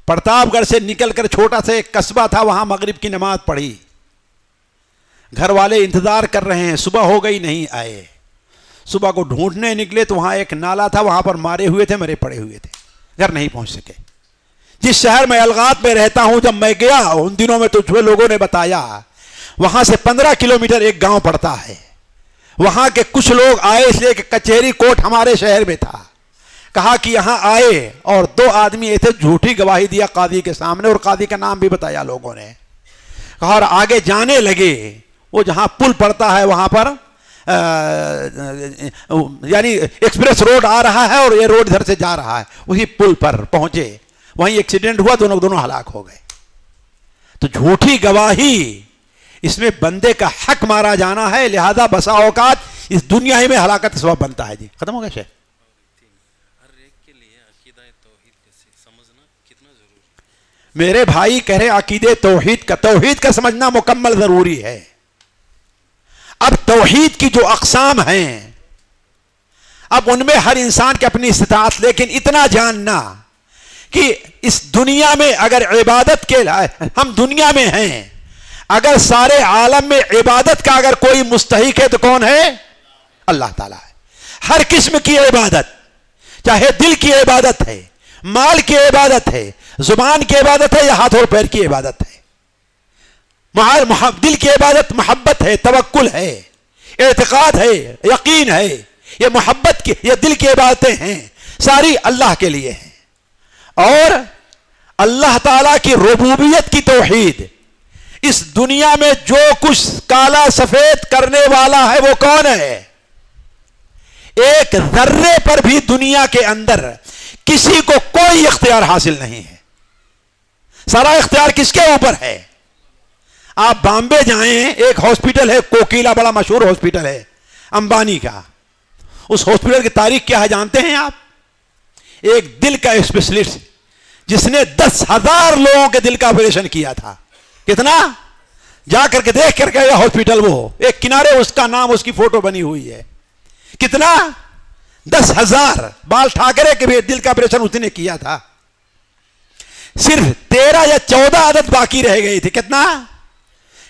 Speaker 1: پرتاپ گڑھ سے نکل کر چھوٹا سا ایک قصبہ تھا, وہاں مغرب کی نماز پڑھی. گھر والے انتظار کر رہے ہیں, صبح ہو گئی نہیں آئے. صبح کو ڈھونڈنے نکلے تو وہاں ایک نالا تھا, وہاں پر مارے ہوئے تھے, مرے پڑے ہوئے تھے, گھر نہیں پہنچ سکے. جس شہر میں الغات میں رہتا ہوں, جب میں گیا ان دنوں میں تو جو لوگوں نے بتایا, وہاں سے 15 کلومیٹر ایک گاؤں پڑتا ہے. وہاں کے کچھ لوگ آئے, اس لیے کہ کچہری کوٹ ہمارے شہر میں تھا. کہا کہ یہاں آئے اور 2 آدمی ایسے جھوٹی گواہی دیا قاضی کے سامنے, اور قاضی کا نام بھی بتایا لوگوں نے. کہا اور آگے جانے لگے. وہ جہاں پل پڑتا ہے وہاں پر یعنی ایکسپریس روڈ آ رہا ہے اور یہ روڈ ادھر سے جا رہا ہے, وہی پل پر پہنچے. وہیں ایکسیڈنٹ ہوا, دونوں ہلاک ہو گئے. تو جھوٹی گواہی, اس میں بندے کا حق مارا جانا ہے, لہذا بسا اوقات اس دنیا ہی میں ہلاکت سبب بنتا ہے. جی ختم ہو گیا شیخ.
Speaker 2: ہر ایک کے لیے عقیدہ توحید کیسے سمجھنا کتنا ضروری ہے؟
Speaker 1: میرے بھائی کہہ رہے عقیدے توحید کا سمجھنا مکمل ضروری ہے. اب توحید کی جو اقسام ہیں, اب ان میں ہر انسان کی اپنی استطاعت, لیکن اتنا جاننا کہ اس دنیا میں اگر عبادت کے ہم دنیا میں ہیں, اگر سارے عالم میں عبادت کا اگر کوئی مستحق ہے تو کون ہے؟ اللہ تعالیٰ ہے. ہر قسم کی عبادت, چاہے دل کی عبادت ہے, مال کی عبادت ہے, زبان کی عبادت ہے, یا ہاتھ اور پیر کی عبادت ہے. دل کی عبادت محبت ہے, توکل ہے, اعتقاد ہے, یقین ہے. یہ محبت کی, یہ دل کی عبادتیں ہیں, ساری اللہ کے لیے ہیں. اور اللہ تعالیٰ کی ربوبیت کی توحید, اس دنیا میں جو کچھ کالا سفید کرنے والا ہے وہ کون ہے؟ ایک ذرے پر بھی دنیا کے اندر کسی کو کوئی اختیار حاصل نہیں ہے. سارا اختیار کس کے اوپر ہے؟ آپ بامبے جائیں, ایک ہاسپٹل ہے کوکیلا, بڑا مشہور ہاسپٹل ہے امبانی کا. اس ہاسپٹل کی تاریخ کیا ہے جانتے ہیں آپ؟ ایک دل کا اسپیشلسٹ جس نے 10,000 لوگوں کے دل کا آپریشن کیا تھا. کتنا؟ جا کر کے دیکھ کر کے ہاسپٹل, وہ ایک کنارے اس کا نام, اس کی فوٹو بنی ہوئی ہے. کتنا؟ 10,000. بال ٹھاکرے کے بھی دل کا آپریشن اس نے کیا تھا. صرف 13 یا 14 عدد باقی رہ گئی تھی. کتنا؟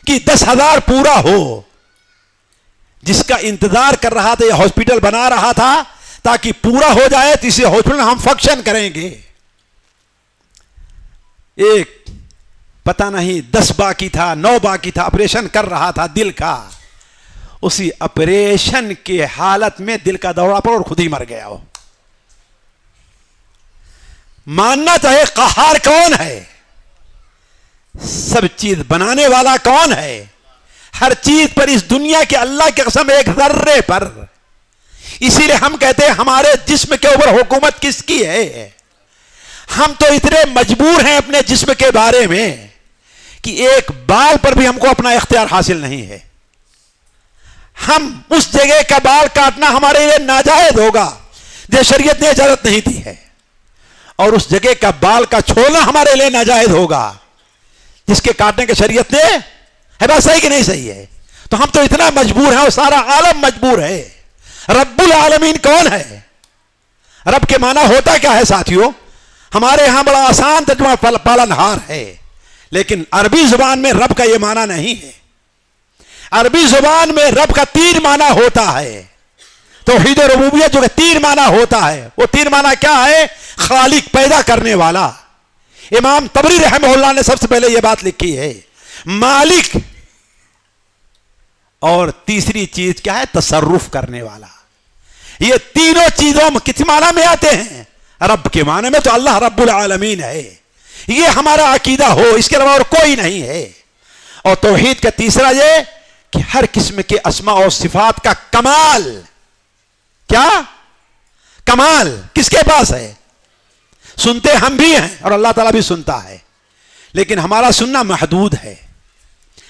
Speaker 1: کہ 10,000 پورا ہو. جس کا انتظار کر رہا تھا, یہ ہاسپٹل بنا رہا تھا تاکہ پورا ہو جائے تو اسے ہاسپٹل ہم فنکشن کریں گے. ایک پتہ نہیں 10 باقی تھا, 9 باقی تھا, آپریشن کر رہا تھا دل کا. اسی آپریشن کے حالت میں دل کا دورہ پڑا اور خود ہی مر گیا. وہ ماننا چاہے قہار کون ہے, سب چیز بنانے والا کون ہے, ہر چیز پر اس دنیا کے اللہ کی قسم ایک ذرے پر. اسی لیے ہم کہتے ہیں ہمارے جسم کے اوپر حکومت کس کی ہے. ہم تو اتنے مجبور ہیں اپنے جسم کے بارے میں کہ ایک بال پر بھی ہم کو اپنا اختیار حاصل نہیں ہے. ہم اس جگہ کا بال کاٹنا ہمارے لیے ناجائز ہوگا, جو شریعت نے اجازت نہیں دی ہے, اور اس جگہ کا بال کا چھوڑنا ہمارے لیے ناجائز ہوگا جس کے کاٹنے کے شریعت نے ہے. بات صحیح کہ نہیں صحیح ہے؟ تو ہم تو اتنا مجبور ہیں اور سارا عالم مجبور ہے. رب العالمین کون ہے؟ رب کے معنی ہوتا کیا ہے ساتھیوں؟ ہمارے ہاں بڑا آسان ترجمہ پالنہار ہے, لیکن عربی زبان میں رب کا یہ معنی نہیں ہے. عربی زبان میں رب کا 3 معنی ہوتا ہے. توحید ربوبیت جو کہ 3 معنی ہوتا ہے, وہ 3 معنی کیا ہے؟ خالق, پیدا کرنے والا. امام طبری رحمہ اللہ نے سب سے پہلے یہ بات لکھی ہے. مالک, اور تیسری چیز کیا ہے؟ تصرف کرنے والا. یہ تینوں چیزوں کس معنی میں آتے ہیں؟ رب کے معنی میں. تو اللہ رب العالمین ہے. یہ ہمارا عقیدہ ہو, اس کے علاوہ اور کوئی نہیں ہے. اور توحید کا تیسرا یہ کہ ہر قسم کے اسماء اور صفات کا کمال. کیا کمال کس کے پاس ہے؟ سنتے ہم بھی ہیں اور اللہ تعالیٰ بھی سنتا ہے, لیکن ہمارا سننا محدود ہے.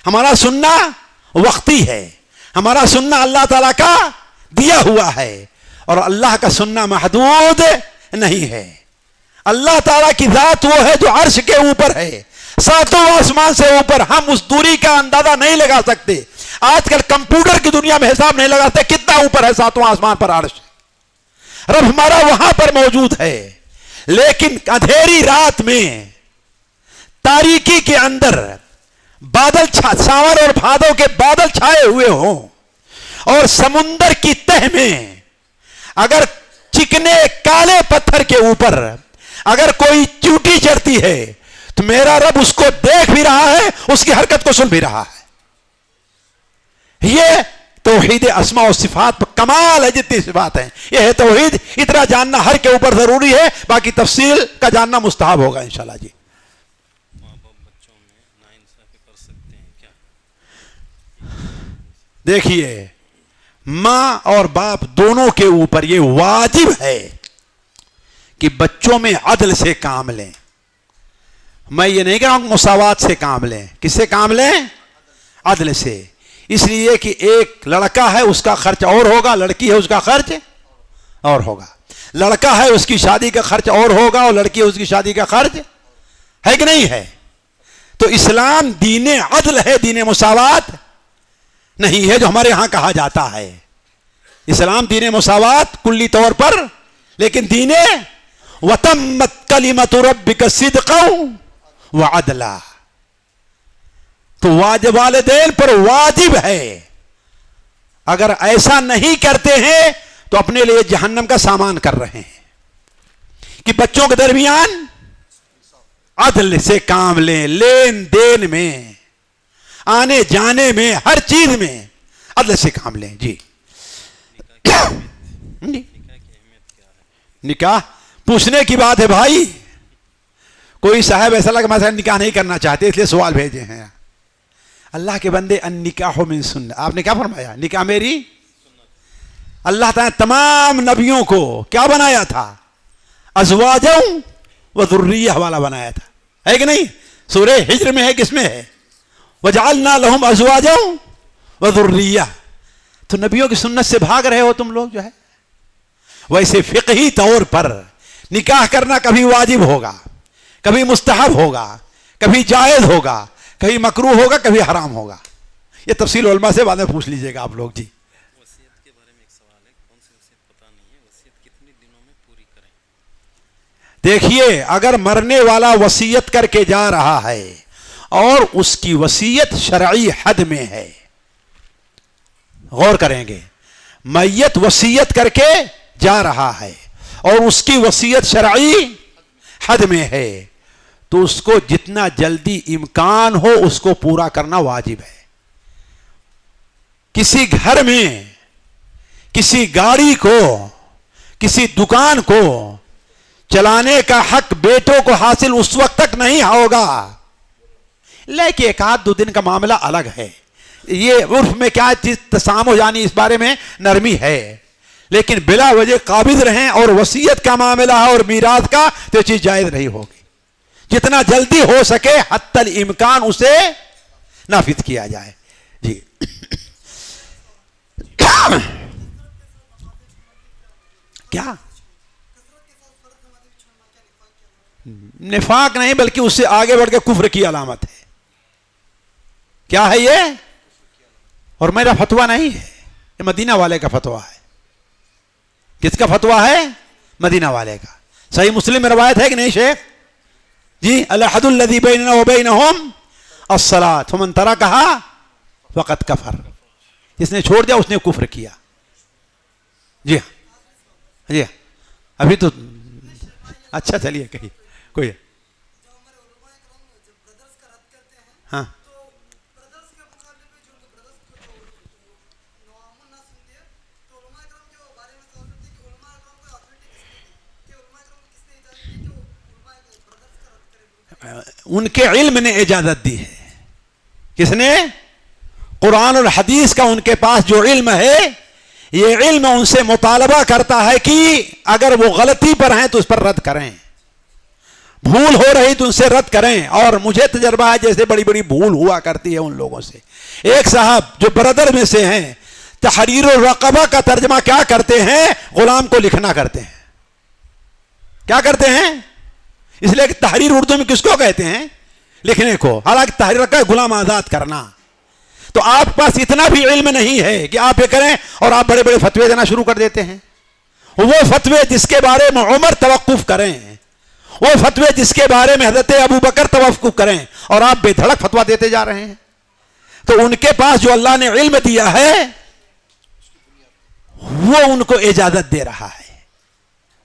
Speaker 1: ہمارا سننا وقتی ہے. ہمارا سننا اللہ تعالیٰ کا دیا ہوا ہے، اور اللہ کا سننا محدود نہیں ہے. اللہ تعالیٰ کی ذات وہ ہے جو عرش کے اوپر ہے، ساتوں آسمان سے اوپر. ہم اس دوری کا اندازہ نہیں لگا سکتے. آج کل کمپیوٹر کی دنیا میں حساب نہیں لگا سکتے کتنا اوپر ہے ساتوں آسمان پر عرش. رب ہمارا وہاں پر موجود ہے. لیکن اندھیری رات میں تاریکی کے اندر بادل ساون اور بھادو کے بادل چھائے ہوئے ہوں، اور سمندر کی تہ میں اگر چکنے کالے پتھر کے اوپر اگر کوئی چیوٹی چڑھتی ہے تو میرا رب اس کو دیکھ بھی رہا ہے، اس کی حرکت کو سن بھی رہا ہے. یہ توحید اسماء و صفات پر کمال ہے. جتنی صفات ہیں یہ ہے توحید. اتنا جاننا ہر کے اوپر ضروری ہے، باقی تفصیل کا جاننا مستحب ہوگا انشاءاللہ. جی
Speaker 2: ماں باپ بچوں میں ناانصافی کر سکتے ہیں کیا؟
Speaker 1: دیکھیے، ماں اور باپ دونوں کے اوپر یہ واجب ہے کہ بچوں میں عدل سے کام لیں. میں یہ نہیں کہہ رہا ہوں مساوات سے کام لیں. کس سے کام لیں؟ عدل سے. اس لیے کہ ایک لڑکا ہے اس کا خرچ اور ہوگا، لڑکی ہے اس کا خرچ اور ہوگا. لڑکا ہے اس کی شادی کا خرچ اور ہوگا، اور لڑکی ہے اس کی شادی کا خرچ ہے کہ نہیں ہے. تو اسلام دین عدل ہے، دین مساوات نہیں ہے جو ہمارے ہاں کہا جاتا ہے. اسلام دین مساوات کلی طور پر، لیکن دین وتمت کلمۃ ربک صدقا وعدلا. تو واجب والدین پر واجب ہے. اگر ایسا نہیں کرتے ہیں تو اپنے لیے جہنم کا سامان کر رہے ہیں. کہ بچوں کے درمیان عدل سے کام لیں، لین دین میں، آنے جانے میں، ہر چیز میں عدل سے کام لیں. جی نکاح پوچھنے کی بات ہے بھائی. کوئی صاحب ایسا لگا مثلا نکاح نہیں کرنا چاہتے اس لیے سوال بھیجے ہیں. اللہ کے بندے النکاح من سنت. آپ نے کیا فرمایا؟ نکاح میری. اللہ تعالیٰ تمام نبیوں کو کیا بنایا تھا؟ ازواجا و ذریہ والا بنایا تھا، ہے کہ نہیں؟ سورہ ہجر میں ہے، کس میں ہے؟ وجعلنا لهم ازواجا و ذریہ. تو نبیوں کی سنت سے بھاگ رہے ہو تم لوگ جو ہے. ویسے فقہی طور پر نکاح کرنا کبھی واجب ہوگا، کبھی مستحب ہوگا، کبھی جائز ہوگا، کبھی مکروہ ہوگا، کبھی حرام ہوگا. یہ تفصیل علماء سے بعد میں پوچھ لیجئے گا آپ لوگ. جی
Speaker 2: وصیت کے بارے میں ایک سوال ہے، کون سی وصیت پتہ نہیں ہے، وصیت کتنے دنوں میں پوری کریں؟
Speaker 1: دیکھیے، اگر مرنے والا وصیت کر کے جا رہا ہے اور اس کی وصیت شرعی حد میں ہے، غور کریں گے. میت وصیت کر کے جا رہا ہے اور اس کی وصیت شرعی حد میں ہے تو اس کو جتنا جلدی امکان ہو اس کو پورا کرنا واجب ہے. کسی گھر میں کسی گاڑی کو، کسی دکان کو چلانے کا حق بیٹوں کو حاصل اس وقت تک نہیں ہوگا، لیکن ایک آدھ دو دن کا معاملہ الگ ہے. یہ عرف میں کیا چیز تسامح یعنی اس بارے میں نرمی ہے، لیکن بلا وجہ قابض رہیں اور وصیت کا معاملہ ہے اور میراث کا تو یہ چیز جائز نہیں ہوگی. جتنا جلدی ہو سکے حتی الامکان اسے نافذ کیا جائے. جی کیا نفاق نہیں بلکہ اس سے آگے بڑھ کے کفر کی علامت ہے. کیا ہے یہ؟ اور میرا فتویٰ نہیں ہے، یہ مدینہ والے کا فتویٰ ہے. کس کا فتویٰ ہے؟ مدینہ والے کا. صحیح مسلم میں روایت ہے کہ نہیں شیخ؟ جی الحد الذی بیننا وبینہم الصلاۃ فمن ترکھا فقد کفر. جس نے چھوڑ دیا اس نے کفر کیا. جی ہاں جی ابھی تو اچھا چلیے کہیے کوئی. ہاں ان کے علم نے اجازت دی ہے. کس نے؟ قرآن اور حدیث کا ان کے پاس جو علم ہے، یہ علم ان سے مطالبہ کرتا ہے کہ اگر وہ غلطی پر ہیں تو اس پر رد کریں، بھول ہو رہی تو ان سے رد کریں. اور مجھے تجربہ ہے جیسے بڑی بڑی بھول ہوا کرتی ہے ان لوگوں سے. ایک صاحب جو برادر میں سے ہیں تحریر الرقبہ کا ترجمہ کیا کرتے ہیں؟ غلام کو لکھنا کرتے ہیں. کیا کرتے ہیں؟ اس لیے کہ تحریر اردو میں کس کو کہتے ہیں؟ لکھنے کو. حالانکہ تحریر کا غلام آزاد کرنا. تو آپ پاس اتنا بھی علم نہیں ہے کہ آپ یہ کریں اور آپ بڑے بڑے فتوے دینا شروع کر دیتے ہیں. وہ فتوے جس کے بارے میں عمر توقف کریں, وہ فتوے جس کے بارے میں حضرت ابو بکر توقف کریں, اور آپ بے دھڑک فتوا دیتے جا رہے ہیں. تو ان کے پاس جو اللہ نے علم دیا ہے وہ ان کو اجازت دے رہا ہے.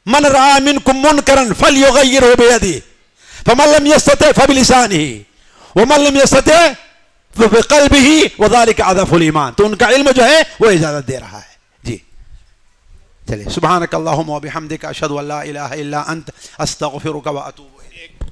Speaker 1: من رأى منكم منكرا فليغيره بيده فمن لم يستطع فبلسانه ومن لم يستطع فبقلبه وذلك اضعف الايمان. تو ان کا علم جو ہے وہ اجازت دے رہا ہے. جی چلیے, سبحانك اللهم وبحمدك اشهد ان لا اله الا انت استغفرك واتوب الیک.